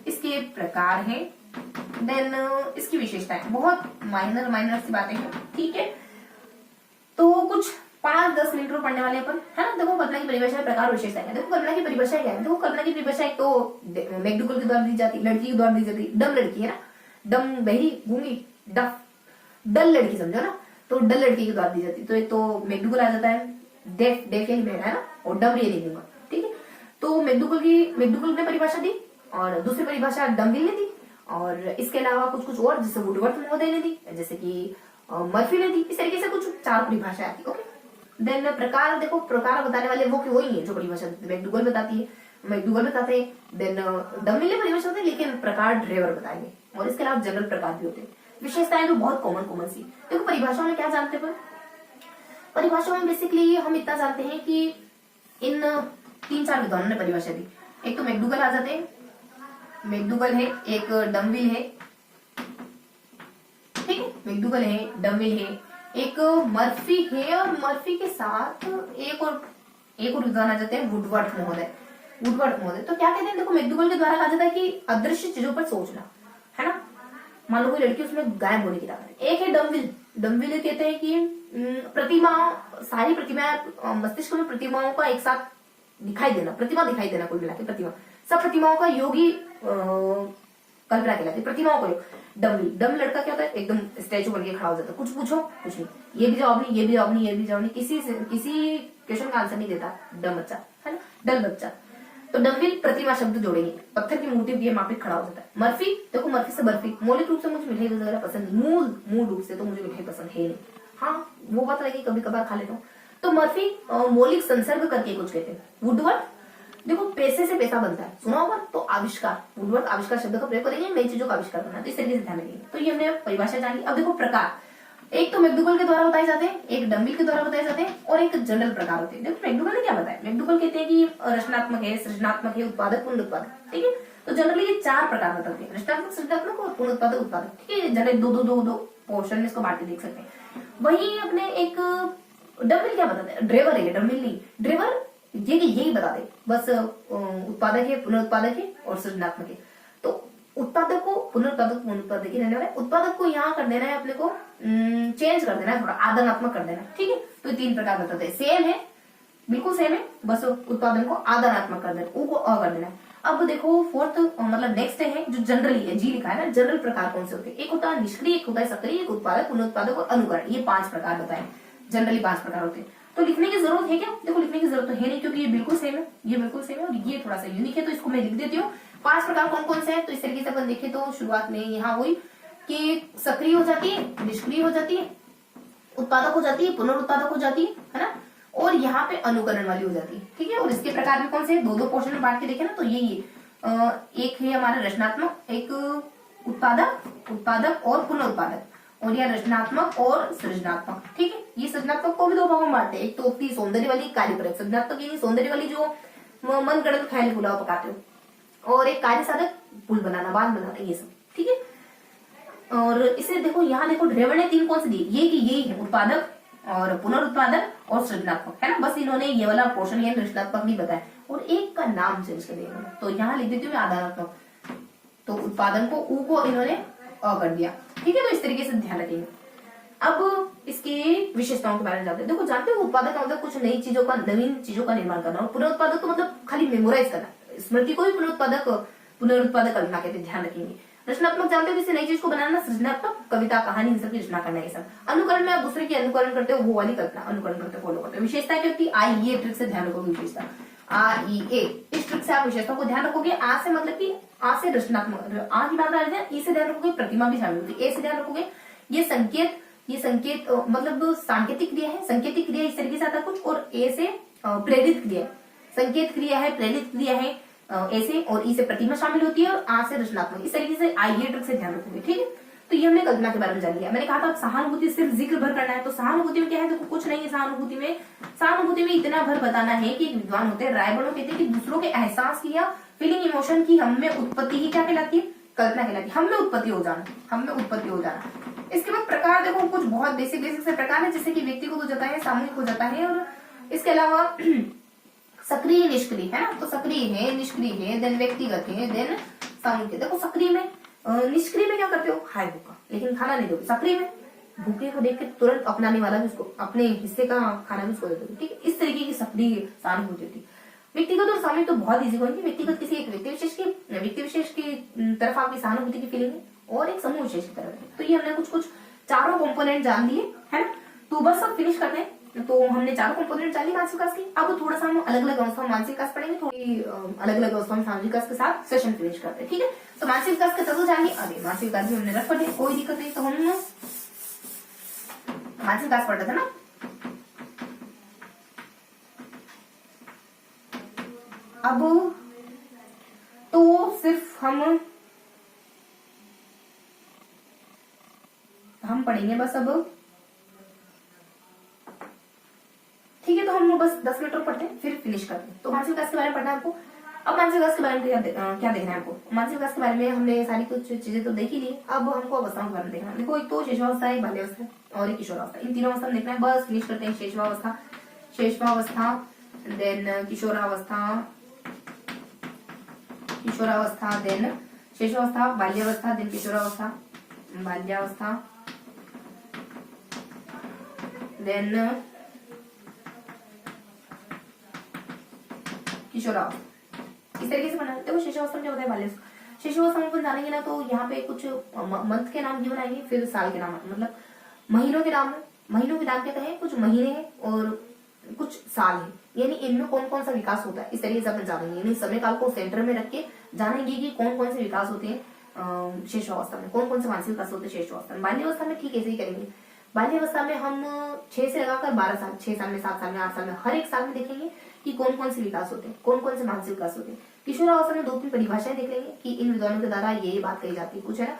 इसके प्रकार है, देन इसकी विशेषता है। बहुत माइनर सी बातें हैं, ठीक है। तो कुछ 5-10 मिनट में पढ़ने वाले अपन, है ना। देखो कल्पना की परिभाषा, प्रकार, विशेषता है। देखो कल्पना की परिभाषा क्या है, देखो कल्पना की परिभाषा एक तो मैकडूगल के द्वारा दी जाती, लड़की के द्वारा दी जाती, डम लड़की है ना, डम बहरी गूंगी डफ, डल लड़की समझो ना, तो डल लड़की के द्वारा दी जाती। तो एक तो मैकडूगल आ जाता है, डेफ यानी बहरा है ना, और डम ये नहीं दूंगा, ठीक है। तो मैकडूगल ने परिभाषा दी, और दूसरी परिभाषा डमविल ने दी, और इसके अलावा कुछ और जैसे वुडवर्थ महोदय ने दी, जैसे कि मर्फी ने दी। इस तरीके से कुछ 4 परिभाषाएं आती, ओके। देन प्रकार, देखो प्रकार बताने वाले वो वही है जो परिभाषा मैकडूगल बताती है, मैकडूगल बताते हैं, देन डमविल ने परिभाषा होती है, लेकिन प्रकार ड्रेवर बताएंगे, और इसके अलावा जनरल प्रकार भी होते हैं। विशेषताएं तो बहुत कॉमन सी। देखो परिभाषा में क्या जानते हैं, परिभाषा में बेसिकली हम इतना जानते हैं कि इन 3-4 विद्वानों ने परिभाषा दी। एक तो मैकडूगल आ जाते हैं, मैकडूगल है, एक डमविल है, ठीक है, मैकडूगल है, डमविल है, एक मर्फी है, और मर्फी के साथ एक और विद्वान आ जाते हैं, वुडवर्थ महोदय। तो क्या कहते हैं, देखो मैकडूगल के द्वारा कहा जाता है कि अदृश्य चीजों पर सोचना, है ना। मान लो कोई लड़की, उसमें गायब होने की ताकत है। एक है डमविल कहते हैं कि सारी प्रतिमाएं मस्तिष्क में प्रतिमाओं का एक साथ दिखाई देना, कुल मिला के प्रतिमा, सब प्रतिमाओं का योगी कल्पना कहलाती है, प्रतिमाओं का योग। डम लड़का क्या होता है, एकदम स्टैचू बन के खड़ा हो जाता है, कुछ पूछो कुछ नहीं, ये भी जवाब नहीं, ये भी जवाब नहीं, किसी क्वेश्चन का आंसर नहीं देता, डम बच्चा, है ना, डल बच्चा। तो डमविल प्रतिमा शब्द जोड़ेंगे, पत्थर की मूर्ति भी वहां पे खड़ा हो जाता है। मर्फी, देखो मर्फी से बर्फी, मौलिक रूप से मुझे मिठाई वगैरह पसंद, मूल रूप से तो मुझे मिठाई पसंद है नहीं, हाँ वो बात लगी, कभी कभार खा लेता हूँ। तो मर्फी मौलिक संसर्ग करके कुछ कहते हैं। वुडवर्थ, देखो पैसे से पैसा बनता है, सुना होगा, तो आविष्कार, वुडवर्थ आविष्कार शब्द का प्रयोग करेंगे, नई चीजों का आविष्कार करना, तो इस तरीके से ध्यान रखेंगे। तो ये हमने परिभाषा जानी। अब देखो प्रकार, एक तो मैकडूगल के द्वारा बताए जाते हैं, एक डम्बिल के द्वारा बताए जाते हैं, और एक जनरल प्रकार होते हैं। देखो मैकडूगल ने क्या बताया, मैकडूगल कहते हैं कि रचनात्मक है, सृजनात्मक है, उत्पादक, पुनरुत्पादक, ठीक है। तो जनरली ये 4 प्रकार बताते हैं, रचनात्मक, सृजनात्मक और पुनरुत्पादक, उत्पादक, ठीक है। जनरली दो पोर्शन में इसको बांट के देख सकते हैं। वही अपने एक डम्बिल क्या बताते हैं, ड्रेवर है, डम्बिल नहीं, ड्रेवर ये कि यही बता दे बस, उत्पादक है, पुनरुत्पादक है और सृजनात्मक है। तो उत्पादक को पुनरुत्पादक ही रहने वाला है। उत्पादक को यहाँ कर देना है अपने को, चेंज कर देना है, थोड़ा आदानात्मक कर देना है, ठीक है। तो 3 प्रकार बताते हैं, सेम है, बिल्कुल सेम है, बस उत्पादन को आदानात्मक कर देना, ऊ को अ कर देना है। अब देखो फोर्थ मतलब नेक्स्ट है जो जनरली है, जी लिखा है ना, जनरल प्रकार कौन से होते हैं, एक होता है निष्क्रिय, एक होता है सक्रिय, एक उत्पादक, पुनरुत्पादक और अनुकरण, ये 5 प्रकार बताए, जनरली 5 प्रकार होते हैं। तो लिखने की जरूरत है क्या, देखो लिखने की जरूरत तो है नहीं, क्योंकि ये बिल्कुल सेम है, ये बिल्कुल सेम है और ये थोड़ा सा यूनिक है, तो इसको मैं लिख देती हूँ। 5 प्रकार कौन कौन से हैं, तो इस तरीके से अपन देखें तो शुरुआत में यहाँ हुई कि सक्रिय हो जाती है, निष्क्रिय हो जाती है, उत्पादक हो जाती है, पुनरुत्पादक हो जाती है ना, और यहाँ पे अनुकरण वाली हो जाती है, ठीक है। और इसके प्रकार भी कौन से, दो पोर्शन में बांट के देखे ना, तो यही एक है हमारा रचनात्मक, एक उत्पादक और पुनरुत्पादक, और यह रचनात्मक और सृजनात्मक, ठीक है। ये सृजनात्मक को भी 2 भागों में बांटते हैं, एक तो होती सौंदर्य वाली, कार्यपरक। सृजनात्मक यानी सौंदर्य वाली जो मन गढ़ंत ख्याली पुलाव पकाते हो, और एक कार्य साधक पुल बनाना, बांध बनाना, ये सब, ठीक है। और इसे देखो यहाँ देखो ड्रेवर ने 3 कौन से दिए, ये कि यही है उत्पादक और पुनरुत्पादक और सृजनात्मक, है ना। बस इन्होंने ये वाला पोर्शन यानी रचनात्मक नहीं बताया, और एक का नाम चेंज कर दिया, तो यहाँ लिख देती हूँ आदानात्मक, तो उत्पादन को ऊ को इन्होंने अ कर दिया, ठीक है। तो इस तरीके से ध्यान रखेंगे। अब इसके विशेषताओं के बारे में जानते हैं। देखो जानते हो उत्पादक का मतलब कुछ नई चीजों का, नवीन चीजों का निर्माण करना, और पुनरुत्पादक तो मतलब खाली मेमोराइज करना, स्मृति को भी पुनरुत्पादक कल्पना कहते हैं, ध्यान रखेंगे। रचनात्मक जानते हो किसी नई चीज को बनाना, सृजनात्मक कविता, कहानी, इन सब की रचना करना, ये सब। अनुकरण में आप दूसरे की अनुकरण करते हो, वो वाली कल्पना अनुकरण करते हो, फॉलो करते हो। विशेषता क्या होती है, आई ए ट्रिक से ध्यान रखोगे, विशेषता REA, इस ट्रिक से आप विशेषता को ध्यान रखोगे। आ से मतलब कि आ से रचनात्मक, आ की मात्रा है, ई से ध्यान रखोगे, प्रतिमा भी शामिल होती है, ए से ध्यान रखोगे, ये संकेत मतलब सांकेतिक क्रिया है, संकेतिक क्रिया इस तरीके से आता है कुछ, और ए से प्रेरित क्रिया, संकेत क्रिया है, प्रेरित क्रिया है, ए से, और ई से प्रतिमा शामिल होती है, और आ से रचनात्मक, इस तरीके से आइए ट्रिक से ध्यान रखोगे, ठीक है। तो ये हमने कल्पना के बारे में जान लिया। मैंने कहा था सहानुभूति सिर्फ जिक्र भर करना है, तो सहानुभूति में क्या है, देखो कुछ नहीं है सहानुभूति में इतना भर बताना है कि एक विद्वान होते हैं रायबर्ड कहते हैं कि दूसरों के एहसास की या फीलिंग इमोशन की हम में उत्पत्ति ही क्या कहलाती है, कल्पना कहलाती है, हम में उत्पत्ति हो जाना। इसके बाद प्रकार देखो कुछ बहुत बेसिक से प्रकार है, जैसे कि व्यक्तिगत हो जाता है, सामूहिक हो जाता है, और इसके अलावा सक्रिय, निष्क्रिय, है ना। तो सक्रिय है, निष्क्रिय है, देन व्यक्तिगत है, देन सामूहिक है। देखो सक्रिय में, निष्क्रिय में क्या करते हो, हाय भूखा, लेकिन खाना नहीं दोगे। सक्रिय में भूखे को देख के तुरंत अपनाने वाला भी उसको, अपने हिस्से का खाना भी उसको दे दोगे, ठीक है। इस तरीके की सक्रिय सहानुभूति होती है। व्यक्तिगत और सामूहिक तो बहुत इजी होंगे। व्यक्तिगत किसी एक व्यक्ति विशेष की तरफ आपकी सहानुभूति की फीलिंग है, और एक समूह विशेष की तरफ है। तो ये हमने कुछ चारों कंपोनेंट जान लिए, है ना। तो बस अब फिनिश करते हैं। तो हमने चारों कंपोनेंट जान ली मानसिक विकास की। अब थोड़ा सा हम अलग अलग अवस्था में मानसिक विकास पढ़ेंगे, थोड़ी अलग अलग अवस्था में सामाजिक विकास के साथ सेशन फिनिश करते हैं, ठीक है। तो मानसिक विकास के तत्व जानिए। अरे मानसिक विकास भी हमने रख पढ़े, कोई दिक्कत नहीं। तो हम मानसिक विकास पढ़ रहे थे ना, अब तो सिर्फ हम पढ़ेंगे बस अब, ठीक है। तो हम बस 10 मिनट और पढ़ते हैं, फिर फिनिश करते हैं। तो मानसिक विकास के बारे में पढ़ना है आपको। अब मानसिक विकास के बारे में क्या देखना है आपको। मानसिक विकास के बारे में हमने सारी कुछ चीजें तो देखी ली, अब हमको अवस्थाओं के बारे में देखना है। देखो एक तो शिशुअवस्था, एक बाल्यावस्था और एक किशोरावस्था, इन तीनों अवस्था में देखना है। बस फिनिश करते हैं। शेषवावस्था, देन किशोरावस्था, देन शेषावस्था, बाल्यावस्था, देन किशोरावस्था, बाल्यावस्था, देन किशोरावस्था, इस तरीके से बनाते हैं। शेषावस्था में क्या होता है, बाल्यावस्था। शेषावस्था में अपन जानेंगे ना, तो यहाँ पे कुछ मंथ के नाम गिवन आएंगे, फिर साल के नाम, मतलब महीनों के नाम क्या कहें, कुछ महीने हैं और कुछ साल है, यानी इनमें कौन कौन सा विकास होता है, इस तरीके से अपन जानेंगे। यानी समय काल को सेंटर में रख के जानेंगे कि कौन कौन से विकास होते हैं शेषावस्था में, कौन कौन से मानसिक विकास होते हैं शेषावस्था में। बाल्यावस्था में ठीक ऐसे ही करेंगे। बाल्यावस्था में हम 6 से लगाकर 12 साल, 6 साल में, 7 साल में, 8 साल में, हर एक साल में देखेंगे कि कौन कौन से विकास होते हैं, कौन कौन से मानसिक विकास होते हैं। किशोरावस्था में 2-3 परिभाषाएं देख लेंगे कि इन विद्वानों के द्वारा ये बात कही जाती है, कुछ है ना,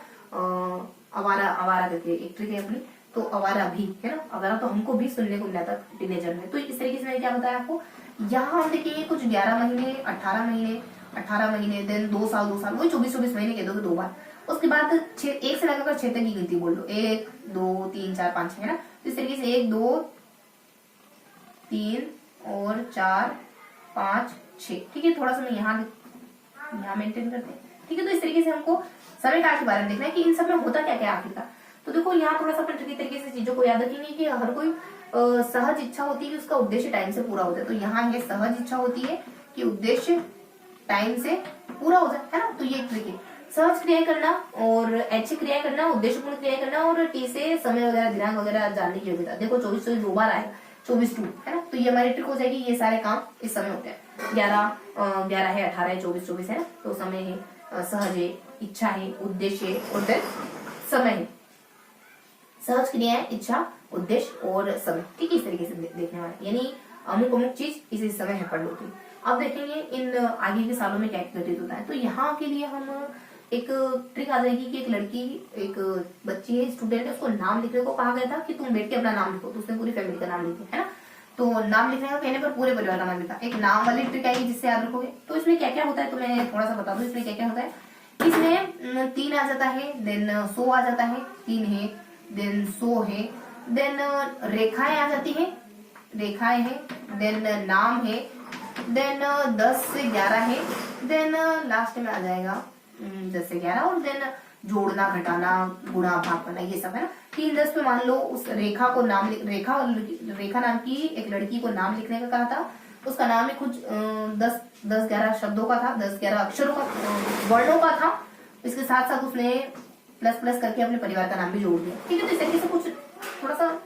आवारा करके एक ट्रिक है अपनी, तो आवारा भी है ना, आवारा तो हमको भी सुनने को मिला था टीनेजर में। तो इस तरीके से मैंने क्या बताया आपको, यहाँ हम देखेंगे कुछ 11 महीने, 18 महीने, देन 2 साल, वही 24 महीने कह दो 2 बार। उसके बाद 1 से लगाकर 6 तक की गिनती बोल लो, 1 2 3 4 5 6 है ना। तो इस तरीके से 1 2 3 और 4 5 6, ठीक है। थोड़ा सा मैं यहाँ मेंटेन करते हैं, ठीक है। तो इस तरीके से हमको समय काल के बारे में देखना है कि इन सब में होता क्या क्या आखिरकार। तो देखो यहाँ थोड़ा सा अपन ट्रिकी तरीके से चीजों को याद रखेंगे कि हर कोई सहज इच्छा होती है कि उसका उद्देश्य टाइम से पूरा हो जाए। तो यहाँ है सहज इच्छा होती है कि उद्देश्य टाइम से पूरा हो जाए, है ना। तो ये ट्रिक है, सहज क्रिया करना और ऐच्छिक क्रिया करना, उद्देश्यपूर्ण क्रिया करना और टी से समय वगैरह दिनांक वगैरह जानने की योग्यता। देखो 24 2 बार आए, 24 2 है ना। तो ये हमारी ट्रिक हो जाएगी, ये सारे काम इस समय होते हैं। 11 है, 18 है, 24 है ना। तो समय है, सहज है, इच्छा है, उद्देश्य है और फिर समय है। सहज क्रिया है, इच्छा, उद्देश्य और समय, ठीक है। इस तरीके से देखने वाला, यानी अमुक चीज इसी समय है पढ़ लो। अब देखेंगे इन आगे के सालों में क्या घटित होता है। तो यहाँ के लिए हम एक ट्रिक आ जाएगी कि एक लड़की, एक बच्ची है, स्टूडेंट है, उसको नाम लिखने को कहा गया था कि तुम बैठ के अपना नाम लिखो। तो उसने पूरी फैमिली का नाम लिखा, है ना। तो नाम लिखने का कहने पर पूरे परिवार का नाम लिखा। एक नाम वाली ट्रिक आएगी जिससे याद रखोगे। तो इसमें क्या क्या होता है तो मैं थोड़ा सा बता दूं इसमें क्या क्या होता है। इसमें 3 आ जाता है, देन 100 आ जाता है, 3 है, देन 100 है, देन रेखाएं आ जाती है, रेखाएं है, देन नाम है, देन 10 से 11 है, देन लास्ट में आ जाएगा 10 से 11 और देन जोड़ना, घटाना, गुणा, भाग करना, ये सब है ना। 3 10 पे मान लो उस रेखा को नाम, रेखा नाम की एक लड़की को नाम लिखने का कहा था। उसका नाम ही कुछ 10-11 शब्दों का था, 10-11 अक्षरों का, वर्णों का था। इसके साथ साथ उसने प्लस करके अपने परिवार का नाम भी जोड़ दिया, ठीक है। तो इस तरीके से कुछ थोड़ा सा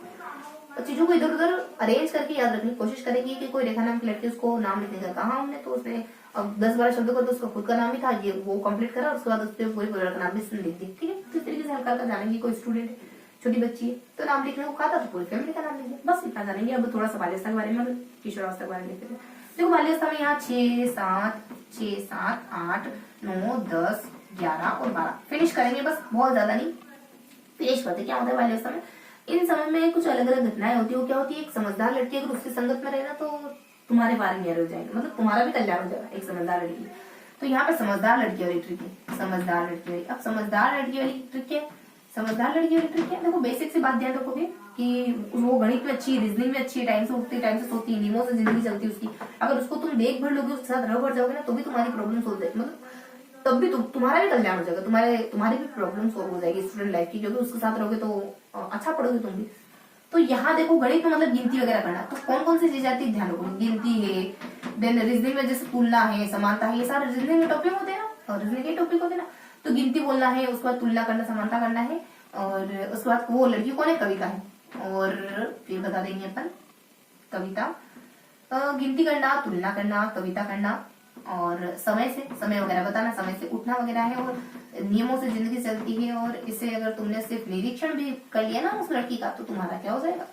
चीजों को इधर उधर अरेंज करके याद रखने की कोशिश करेगी कि कोई रेखा नाम की लड़की, उसको नाम लिखने का कहा हमने, तो उसने अब 10-12 शब्दों का तो उसका खुद का नाम ही था, ये वो कंप्लीट करा। उसके बाद उसके पूरे परिवार का नाम भी लिख दिया, ठीक है। तो इस तरीके से हल्का हल्का जानेंगे। कोई स्टूडेंट है, छोटी बच्ची है, तो नाम लिखने को कहा था तो पूरी फैमिली का नाम लिख दिया, बस इतना जानेंगे। अब थोड़ा सा बाल्यावस्था के बारे में, किशोरावस्था के बारे में देखते हैं। देखो बाल्यावस्था में यहाँ 6 7 8 9 10 11 और 12 फिनिश करेंगे, बस बहुत ज्यादा नहीं, फिनिश करते। क्या होता है बाल्यावस्था में, इन समय में कुछ अलग अलग घटनाएं होती है। वो क्या होती है, एक समझदार लड़की अगर उसकी संगत में रहे ना तो तुम्हारे बारे में हो जाएगा, मतलब तुम्हारा भी कल्याण हो जाएगा, एक समझदार लड़की। तो यहाँ पे समझदार लड़की वाली ट्रिक है, समझदार लड़की वाली। अब समझदार लड़की वाली ट्रिक है, समझदार लड़की वाली ट्रिक है। देखो बेसिक से बात ध्यान रखोगे कि वो गणित में अच्छी, रीजनिंग में अच्छी, टाइम से उठती, टाइम से सोती, नियमों से जिंदगी चलती उसकी। अगर उसको तुम देख भर लोगे, उसके साथ रह भर जाओगे ना, तो भी तुम्हारी प्रॉब्लम सोल्व जाएगी, मतलब तब भी तुम्हारा भी कल्याण हो जाएगा, तुम्हारी भी प्रॉब्लम सोल्व हो जाएगी स्टूडेंट लाइफ की, क्योंकि उसके साथ रहोगे तो अच्छा पढ़ोगे तुम भी। तो यहाँ देखो गणित में मतलब गिनती वगैरह करना, तो कौन कौन सी चीज आती है ध्यान रखो, गिनती है, देन रीजनिंग में जैसे तुलना है, समानता है, ये सारे रीजनिंग में टॉपिक होते हैं ना, और रीजनिंग के टॉपिक होते हैं ना। तो गिनती बोलना है, उसके बाद तुलना करना, समानता करना है, और उसके बाद वो लड़की कौन है, कविता है, और फिर बता देंगे अपन कविता, गिनती करना, तुलना करना, कविता करना, और समय वगैरह बताना, समय से उठना वगैरह है, और नियमों से जिंदगी चलती है। और इसे अगर तुमने सिर्फ निरीक्षण भी कर लिया ना उस लड़की का, तो तुम्हारा क्या हो जाएगा,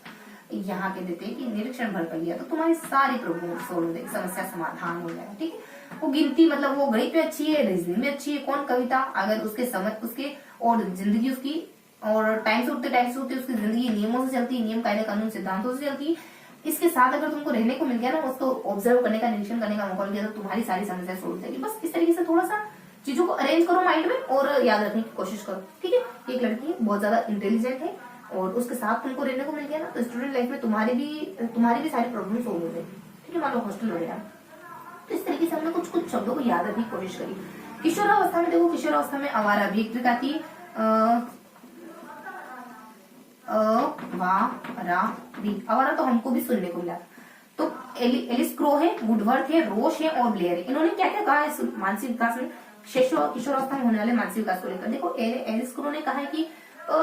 यहाँ के देते हैं कि निरीक्षण भर कर लिया तो तुम्हारी सारी प्रॉब्लम सोल्व हो जाएगी, समस्या समाधान हो जाएगा, ठीक है। वो गिनती मतलब वो गणित में अच्छी है, रीजनिंग में अच्छी है, कौन कविता, अगर उसके समय उसके और जिंदगी उसकी, और टाइम से उठते उसकी जिंदगी नियमों से चलती है, नियम कायदे कानून सिद्धांतों से चलती है। इसके साथ अगर तुमको रहने को मिल गया ना, उसको ऑब्जर्व करने का, निरीक्षण करने का मौका मिल गया, तो तुम्हारी सारी समस्या सोल्व हो जाएगी। बस इस तरीके से थोड़ा सा चीजों को अरेंज करो माइंड में और याद रखने की कोशिश करो, ठीक है। एक लड़की बहुत ज्यादा इंटेलिजेंट है और उसके साथ तुमको रहने को मिल गया ना, तो स्टूडेंट लाइफ में तुम्हारी भी सारी प्रॉब्लम सोल्व हो जाएगी, ठीक है। मान लो हॉस्टल वगैरह, तो इस तरीके से हमने कुछ शब्दों को याद रखने की कोशिश करी। किशोरावस्था में देखो, किशोरावस्था में आवारा भी एक ट्रिक आती है, आवारा तो हमको भी सुनने को मिला। तो एलिस क्रो है, वुडवर्थ है, रोश है और ब्लेयर है। इन्होंने क्या क्या कहा है मानसिक विकास में, किशोरावस्था में होने वाले मानसिक विकास को लेकर। देखो एलिस क्रो ने कहा है कि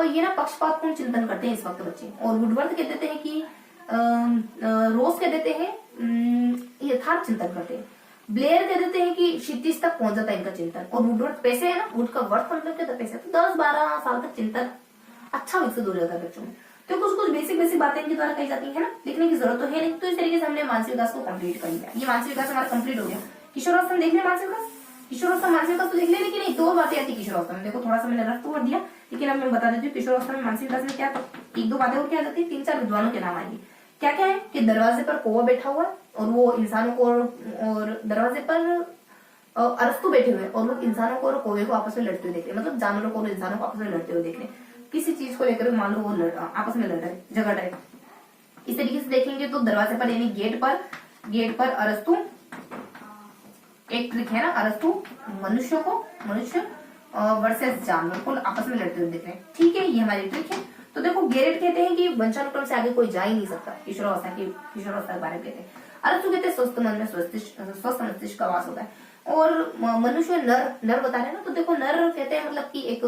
ये ना पक्षपातपूर्ण चिंतन करते हैं इस वक्त बच्चे, और वुडवर्थ कह देते हैं कि रोश कह देते हैं यथार्थ चिंतन करते हैं, ब्लेयर कह देते हैं कि क्षितिज तक पहुंच जाता है इनका चिंतन, और वुडवर्थ पैसे है ना, वुड का वर्थ मतलब क्या था, पैसे, तो 10-12 साल तक चिंतन अच्छा विकसित हो जाता है बच्चों में। तो कुछ बेसिक बातें इनके द्वारा कही जाती है ना, लिखने की जरूरत तो है नहीं। तो इस तरीके से हमने मानसिक विकास को कंप्लीट कर लिया, ये मानसिक विकास हमारा कंप्लीट हो गया। किशोरावस्था में देख लिया मानसिक विकास, किशोरावस्था मानसिक विकास तो देख लेने की नहीं, दो बातें आती किशोरावस्था में। देखो थोड़ा सा मैंने रफ तो कर दिया, लेकिन अब मैं बता देती हूँ किशोरावस्था में मानसिक विकास में क्या, तो एक दो बातें और क्या आ जाती है, 3-4 विद्वानों के नाम आएंगे। क्या क्या है कि दरवाजे पर कौवा बैठा हुआ है और वो इंसानों को, और दरवाजे पर अरस्तु बैठे हुए हैं और वो इंसानों को और कौवे को आपस में लड़ते हुए देख रहे हैं, मतलब जानवरों को और इंसानों को आपस में लड़ते हुए देख रहे हैं, किसी चीज को लेकर मान लो वो आपस में लड़ रहे, झगड़ रहे। इस तरीके से देखेंगे तो दरवाजे पर यानी गेट पर अरस्तु, एक ट्रिक है ना, अरस्तु मनुष्य वर्सेस जानवर को आपस में लड़ते हुए देख रहे हैं। ठीक है, ये हमारी ट्रिक है। तो देखो गेरेट कहते हैं कि वंशानुक्रम से आगे कोई जा ही नहीं सकता, किशोरावस्था के बारे में कहते हैं। अरस्तु कहते हैं स्वस्थ मन में स्वस्थ मस्तिष्क का वास होता है। और मनुष्य नर बता रहे हैं ना, तो देखो नर कहते हैं मतलब कि एक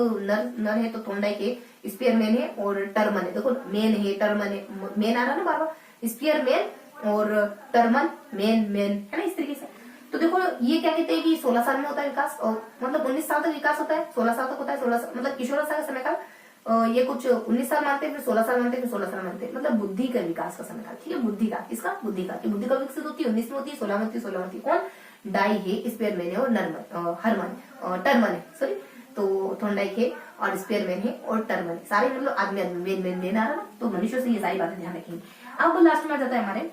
नर है तो थोंडाइक है, स्पीयरमैन है और टर्मन है। देखो मेन है, टर्मन है, मेन आ रहा है ना बार बार, स्पीयरमैन और टर्मन मेन है ना, इस तरीके से। तो देखो ये क्या कहते हैं कि 16 साल में होता है विकास, और मतलब 19 साल तक विकास होता है, 16 साल तक होता है, 16 मतलब किशोरावस्था का समय काल ये कुछ 19 साल मानते हैं, फिर 16 साल मानते हैं, फिर 16 साल मानते हैं, मतलब बुद्धि का विकास का समय काल। ठीक है, बुद्धि का, इसका बुद्धि का विकसित होती है 19 में होती है, 16 में होती है, 16 में होती है। कौन, डाई है, स्पेयरमैन है और टर्मन है, सॉरी, तो थोंडाइक है और स्पेयरमैन है और टर्मन है, सारे मतलब आदमी मेन आ रहा ना, तो मनुष्य से ये सारी बातें ध्यान रखेंगे। अब लास्ट में आ जाता है हमारे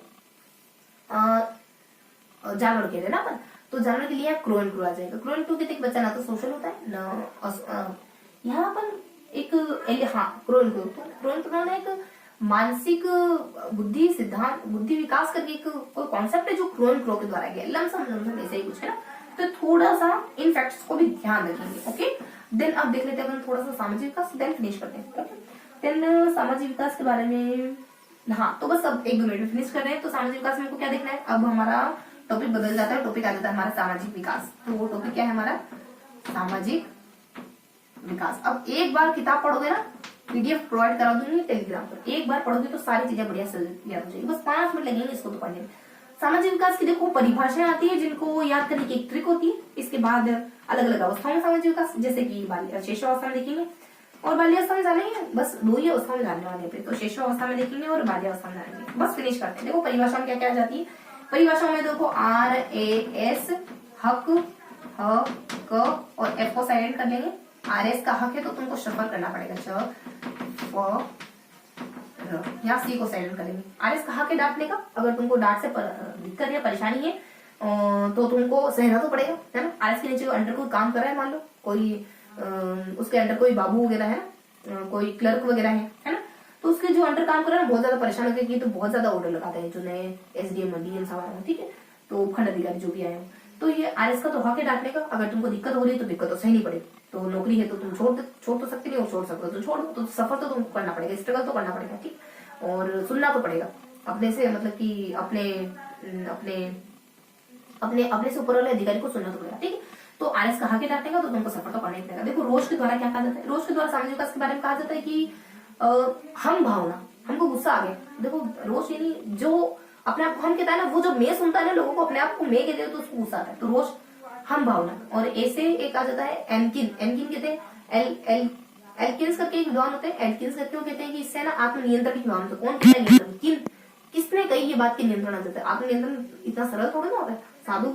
जानवर कहते हैं ना अपन, तो जानवर के लिए क्रो एंड क्रू आ जाएगा। क्रो एंड क्रू कहते हैं बच्चा ना तो सोशल होता है ना, यहाँ अपन एक क्रो एंड क्रू, तो क्रो एंड क्रू ना एक मानसिक बुद्धि सिद्धांत, बुद्धि विकास करके एक कोई कॉन्सेप्ट है जो क्रो एंड क्रू के द्वारा गया, लमसम ऐसा ही कुछ है ना। तो थोड़ा सा इन फैक्ट्स को भी ध्यान रखेंगे। ओके, देन अब देख लेते हैं अपन थोड़ा सा सामाजिक विकास, देन फिनिश करते हैं। ओके, देन सामाजिक विकास के बारे में, हाँ तो बस अब 1-2 मिनट में फिनिश कर रहे हैं। तो सामाजिक विकास में हमको क्या देखना है, अब हमारा टॉपिक बदल जाता है, टॉपिक आ जाता है हमारा सामाजिक विकास। तो वो टॉपिक क्या है हमारा, सामाजिक विकास। अब एक बार किताब पढ़ोगे ना, पीडीएफ प्रोवाइड करा दूंगी टेलीग्राम पर, एक बार पढ़ोगे तो सारी चीजें बढ़िया से याद हो जाएगी, बस 5 मिनट लगेंगे इसको तो पढ़ने में। सामाजिक विकास की देखो परिभाषाएं आती है जिनको याद करने की एक ट्रिक होती है। इसके बाद अलग अलग अवस्थाओं में सामाजिक विकास, जैसे कि शेषावस्था में देखेंगे और बाल्यावस्था में जानेंगे, बस 2 ही अवस्था में जानने वाले हैं। तो शेषावस्था में देखेंगे और बाल्यावस्था में जानेंगे, बस फिनिश करते हैं। देखो परिभाषा में क्या क्या आ जाती है, परिभाषा में देखो RAS हक, ह, क और F को साइलेंट कर लेंगे। RS का हक है तो तुमको शफर करना पड़ेगा, यहाँ C को साइलेंट करेंगे। RS का हक है डांटने का, अगर तुमको डांट से दिक्कत या परेशानी है तो तुमको सहना तो पड़ेगा, है ना। RS के नीचे अंडर कोई काम कर रहा है, मान लो कोई उसके अंडर कोई बाबू वगैरह है ना, कोई क्लर्क वगैरह है ना, तो उसके जो अंडर काम कर रहा है बहुत ज्यादा परेशान होकर की, तो बहुत ज्यादा ऑर्डर लगाते हैं जो नए SDM DM सब आए हो, ठीक है, तो खंड अधिकारी जो भी आए हो। तो ये RS का तो हक है डांटने का, अगर तुमको दिक्कत हो रही है तो दिक्कत तो सहनी पड़ेगी। तो नौकरी है तो तुम छोड़ तो सकते नहीं हो, छोड़ सकते हो तो छोड़, तो सफर तो तुमको करना पड़ेगा, स्ट्रगल तो करना पड़ेगा, ठीक, और सुनना तो पड़ेगा अपने से, मतलब कि अपने से ऊपर वाले अधिकारी को सुनना तो पड़ेगा, ठीक है। तो RS कहा के डांटेगा तो तुमको सफर तो करना ही पड़ेगा। देखो रोज के द्वारा क्या कहा जाता है, रोज के द्वारा सामाजिक विकास के बारे में कहा जाता है कि हम भावना, हमको गुस्सा आ गया। देखो रोज यानी जो अपने आप को हम कहता है ना, वो जब मैं सुनता है ना लोगों को अपने आप को मैं कहते हैं तो उसको गुस्सा आता है। तो रोज हम भावना, और ऐसे एक आ जाता है एनकिन कहते हैं, एल्किन्स करके एक विद्वान होते हैं, एल्किन्स करके वो कहते हैं कि इससे ना आत्मनियंत्रण की भावना। तो कौन कहता है नियंत्रण, किसने कही ये बात की नियंत्रण आ जाता है। आत्मनियंत्रण इतना सरल थोड़ा ना होता है, साधु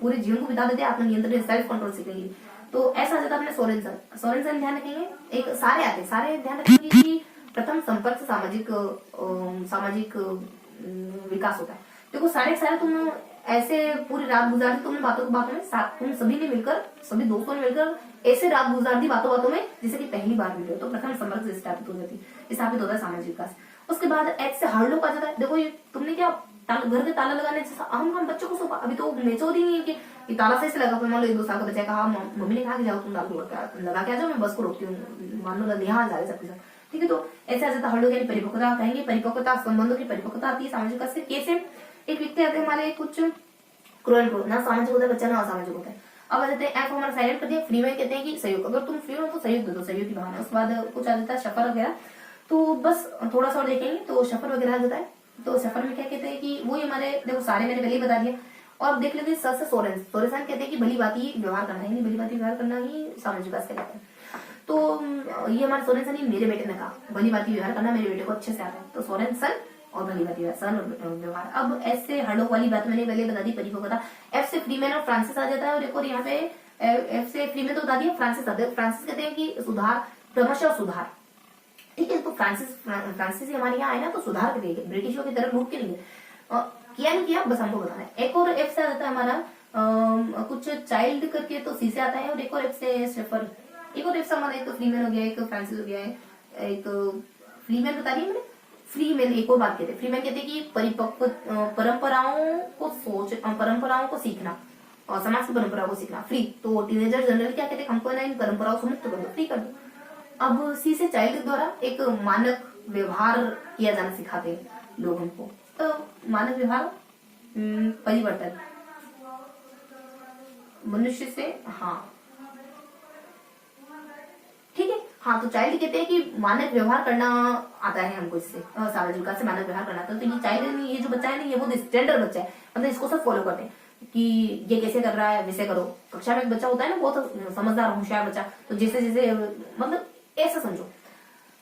पूरे जीवन को बिता देते हैं आत्मनियंत्रण, सेल्फ कंट्रोल सीखेंगे। तो ऐसा आ जाता है अपने सोरेनसन ध्यान रखेंगे, एक सारे आते सारे ध्यान रखेंगे कि प्रथम संपर्क से सामाजिक विकास होता है। देखो सारे तुम ऐसे पूरी रात गुजार दी तुमने बातों में, तुम सभी दोस्तों ने मिलकर ऐसे रात गुजार दी बातों में, जैसे कि पहली बार मिले। तो प्रथम संपर्क से स्थापित होता है सामाजिक विकास। उसके बाद एच से हर लोग आ जाता है। देखो ये तुमने क्या घर के ताला लगाने जैसा हम बच्चों को सौंपा, अभी तो मेचोर ही नहीं है कि ताला सही से लगा। मान लो 1-2 साल का बच्चा कहा, मम्मी ने कहा कि जाओ तुम ताला लगा के आ जाओ, मैं बस को रोकती हूँ, मान लो यहाँ जा रहे सबके साथ, ठीक है। तो ऐसे आ जाता है हर लोग, यानी परिपक्वता कहेंगे, परिपक्वता संबंधों की परिपक्वता आती है सामाजिक विकास से। कैसे एक व्यक्ति आते हैं हमारे कुछ क्रोल ना सामाजिक होता है बच्चा, ना असामाजिक होता है। अब आ जाते हैं एफ हमारा साइलेंट कर दिया। फ्री में कहते हैं कि सहयोग, अगर तुम फ्री हो तो सहयोग दे दो, सहयोग की भावना। उसके बाद कुछ आ जाता है शफर वगैरह, तो बस थोड़ा सा और देखेंगे तो शफर वगैरह आ जाता है। तो सफर में क्या कहते हैं कि वो हमारे, देखो सारे मैंने पहले ही बता दिया। और देख लेते हैं स से सोरेसन कहते हैं कि भली बात ही व्यवहार करना है, भली बात ही व्यवहार करना ही सामाजिक विकास कहलाता है। तो ये हमारे सोरेसन ही मेरे बेटे ने कहा भली बात ही व्यवहार करना मेरे बेटे को अच्छे से आता है। तो सोरेसन और भली बात सहन और व्यवहार। अब एस से हर लोग वाली बात मैंने पहले बता दी, परिपक्वता। एफ से फ्रीमैन और फ्रांसिस आ जाता है, और एक और यहाँ पे एफ से फ्रीमैन तो बता दिया, फ्रांसिस आते हैं। फ्रांसिस कहते हैं कि सुधार, क्रमशः सुधार, ठीक है। तो फ्रांसिस ही हमारे यहाँ आए ना तो सुधार के लिए, ब्रिटिशों की तरह लूट के नहीं किया नहीं किया, बस हमको बताना है। एक और एफ से आ जाता है हमारा कुछ चाइल्ड करके, तो सी से आता है, और एक और एफ से शेफर। एक और एफ से हमारा एक तो फ्रीमैन हो गया, एक फ्रांसिस हो गया है, एक फ्रीमैन बता रही मैंने। फ्रीमैन एक और बात कहते हैं, फ्रीमैन कहते हैं कि परिपक्व परंपराओं को सीखना और समाज की परंपराओं को सीखना। फ्री तो टीनेजर जनरल क्या कहते हैं, हमको ना इन परंपराओं से मुक्त कर दो, फ्री कर दो। अब सी से चाइल्ड द्वारा एक मानक व्यवहार किया जाना सिखाते हैं लोग हमको। तो मानक व्यवहार परिवर्तन मनुष्य से, हाँ ठीक है। हाँ तो चाइल्ड कहते हैं कि मानक व्यवहार करना आता है हमको, इससे सामाजिक विकास से मानक व्यवहार करना आता है। तो ये चाइल्ड नहीं, ये जो बच्चा है ना, ये बहुत स्टैंडर्ड बच्चा है, मतलब इसको सब फॉलो करते हैं कि ये कैसे कर रहा है वैसे करो। कक्षा में एक बच्चा होता है ना बहुत समझदार होशियार बच्चा, तो जैसे जैसे मतलब ऐसा समझो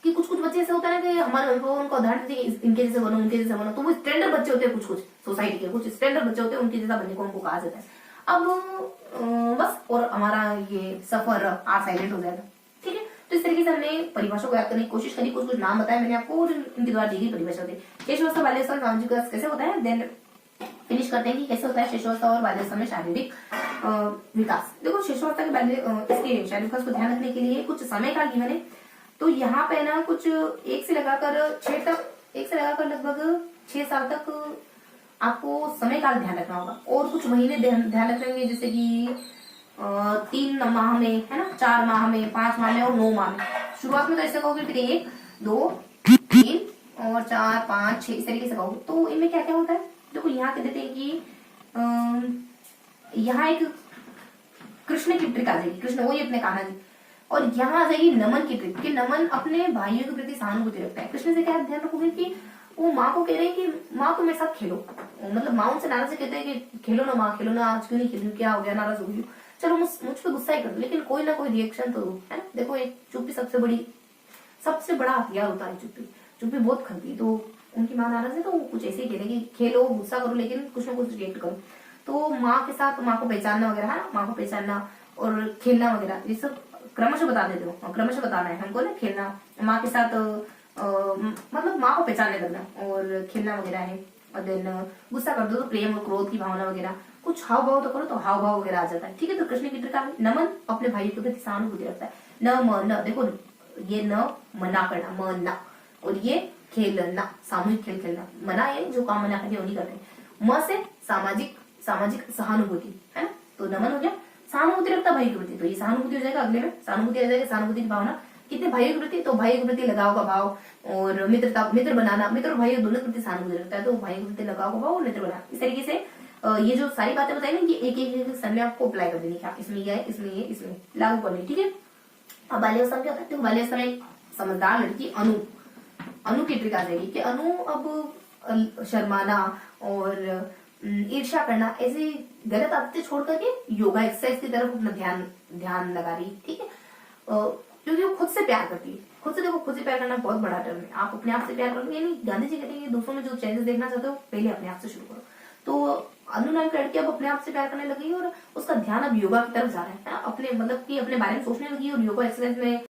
कि कुछ कुछ बच्चे ऐसे होते हैं ना कि हमारे उनको उदाहरण देते हैं इनके जैसे बनो, उनके जैसे बनो। तो वो स्टैंडर्ड बच्चे होते हैं, कुछ कुछ सोसाइटी के कुछ स्टैंडर्ड बच्चे होते हैं, उनके जैसा बनने को उनको कहा जाता है। अब बस, और हमारा ये सफर आर साइलेंट हो जाएगा, ठीक है। तो इस तरीके से हमने परिभाषा को याद करने की कोशिश करी, कुछ कुछ नाम बताया मैंने आपको, और इनके द्वारा दी गई परिभाषा होती है। शिशुअवस्था, बाल्यावस्था, सामाजिक विकास कैसे होता है, देन फिनिश करते हैं कि कैसे होता है शिशुअवस्था और बाल्यावस्था में शारीरिक विकास। देखो शिशुअवस्था के इसके शारीरिक विकास को ध्यान रखने के लिए कुछ समय काल की मैंने, तो यहाँ पे ना कुछ 1 से लगाकर लगभग 6 साल तक आपको समय काल ध्यान रखना होगा, और कुछ महीने ध्यान रखने होंगे, जैसे कि 3 माह में, है ना, 4 माह में, 5 माह में और 9 माह में। शुरुआत में तो ऐसे कहोगे, फिर 1 2 3 और 4 5 6 इस तरीके से कहोगे। तो इनमें क्या क्या होता है, देखो यहाँ कह देते हैं कि यहाँ एक कृष्ण की ट्रिक आ जाएगी, कृष्ण वही अपने कान्हा जी, और यहाँ आ जाएगी नमन की ट्रिक कि नमन अपने भाइयों के प्रति सहानुभूति रखता है। कृष्ण से क्या ध्यान रखोगे कि वो माँ को कह रहे हैं कि माँ तुम मेरे साथ खेलो, मतलब माँ उनसे नाराज से कहते हैं कि खेलो ना माँ, खेलो ना, आज क्यों नहीं खेलूं, क्या हो गया, नाराज हो गई, चलो मुझ पे गुस्सा ही कर दो, लेकिन कोई ना कोई रिएक्शन तो दो, है ना। देखो एक चुप्पी सबसे बड़ा हथियार होता है, चुप्पी बहुत खलती है। तो उनकी माँ नाराज है तो वो कुछ ऐसे ही कह रहे हैं कि खेलो, गुस्सा करो, लेकिन कुछ ना कुछ रिएक्ट करो। तो माँ के साथ माँ को पहचानना वगैरह, है ना, माँ को पहचानना और खेलना वगैरह, ये सब क्रमशः बता देते हो, क्रमशः बताना है हमको ना, खेलना माँ के साथ, मतलब माँ को पहचानने लगना और खेलना वगैरह है। और देन गुस्सा कर दो तो प्रेम और क्रोध की भावना वगैरह, कुछ हाव भाव तो करो तो हाव भाव वगैरह आ जाता है, ठीक है। तो कृष्ण की प्रकार नमन अपने भाई के प्रति सहानुभूति रखता है। न म न, देखो ये न मना करना, म ना, और ये खेलना, सामूहिक खेल खेलना, मना है जो काम मना करते वो नहीं करते। म से सामाजिक सहानुभूति, है ना, तो नमन हो गया। सहानुभूति रखता भाई के प्रति, तो ये सहानुभूति हो जाएगा, अगले में सहानुभूति आ जाएगा, सहानुभूति की भावना कितने भाइयों के प्रति, तो भाइयों के प्रति लगाव का भाव, और मित्र बनाना, मित्र और भाइयों दोनों के प्रति सहानुभूति रखता है, तो भाइयों के प्रति लगाव का भाव और मित्र बनाना। इस तरीके से ये जो सारी बातें बताई ना, ये एक एक सन में आपको अप्लाई कर देनी है, इसमें ये है, इसमें ये, इसमें लागू करनी, ठीक है। अब बाल्यावस्था में क्या होता है, बाल्यावस्था में समझदार लड़की अनु की ट्रिक आ जाएगी कि अनु अब शर्माना और ईर्ष्या करना, ऐसी गलत आदतें छोड़ करके योगा एक्सरसाइज की तरफ अपना ध्यान लगा रही, ठीक है। क्योंकि वो खुद से प्यार करती है, खुद से, देखो खुद से प्यार करना बहुत बड़ा टर्म है। आप अपने आप से प्यार करो, यानी गांधी जी कहते हैं दूसरों में जो चेंजेस देखना चाहते हो पहले अपने आप से शुरू करो। तो अनु नाम की लड़की अब अपने आप से प्यार करने लगी और उसका ध्यान अब योगा की तरफ जा रहा है, अपने मतलब कि अपने बारे में सोचने लगी और योगा एक्सरसाइज में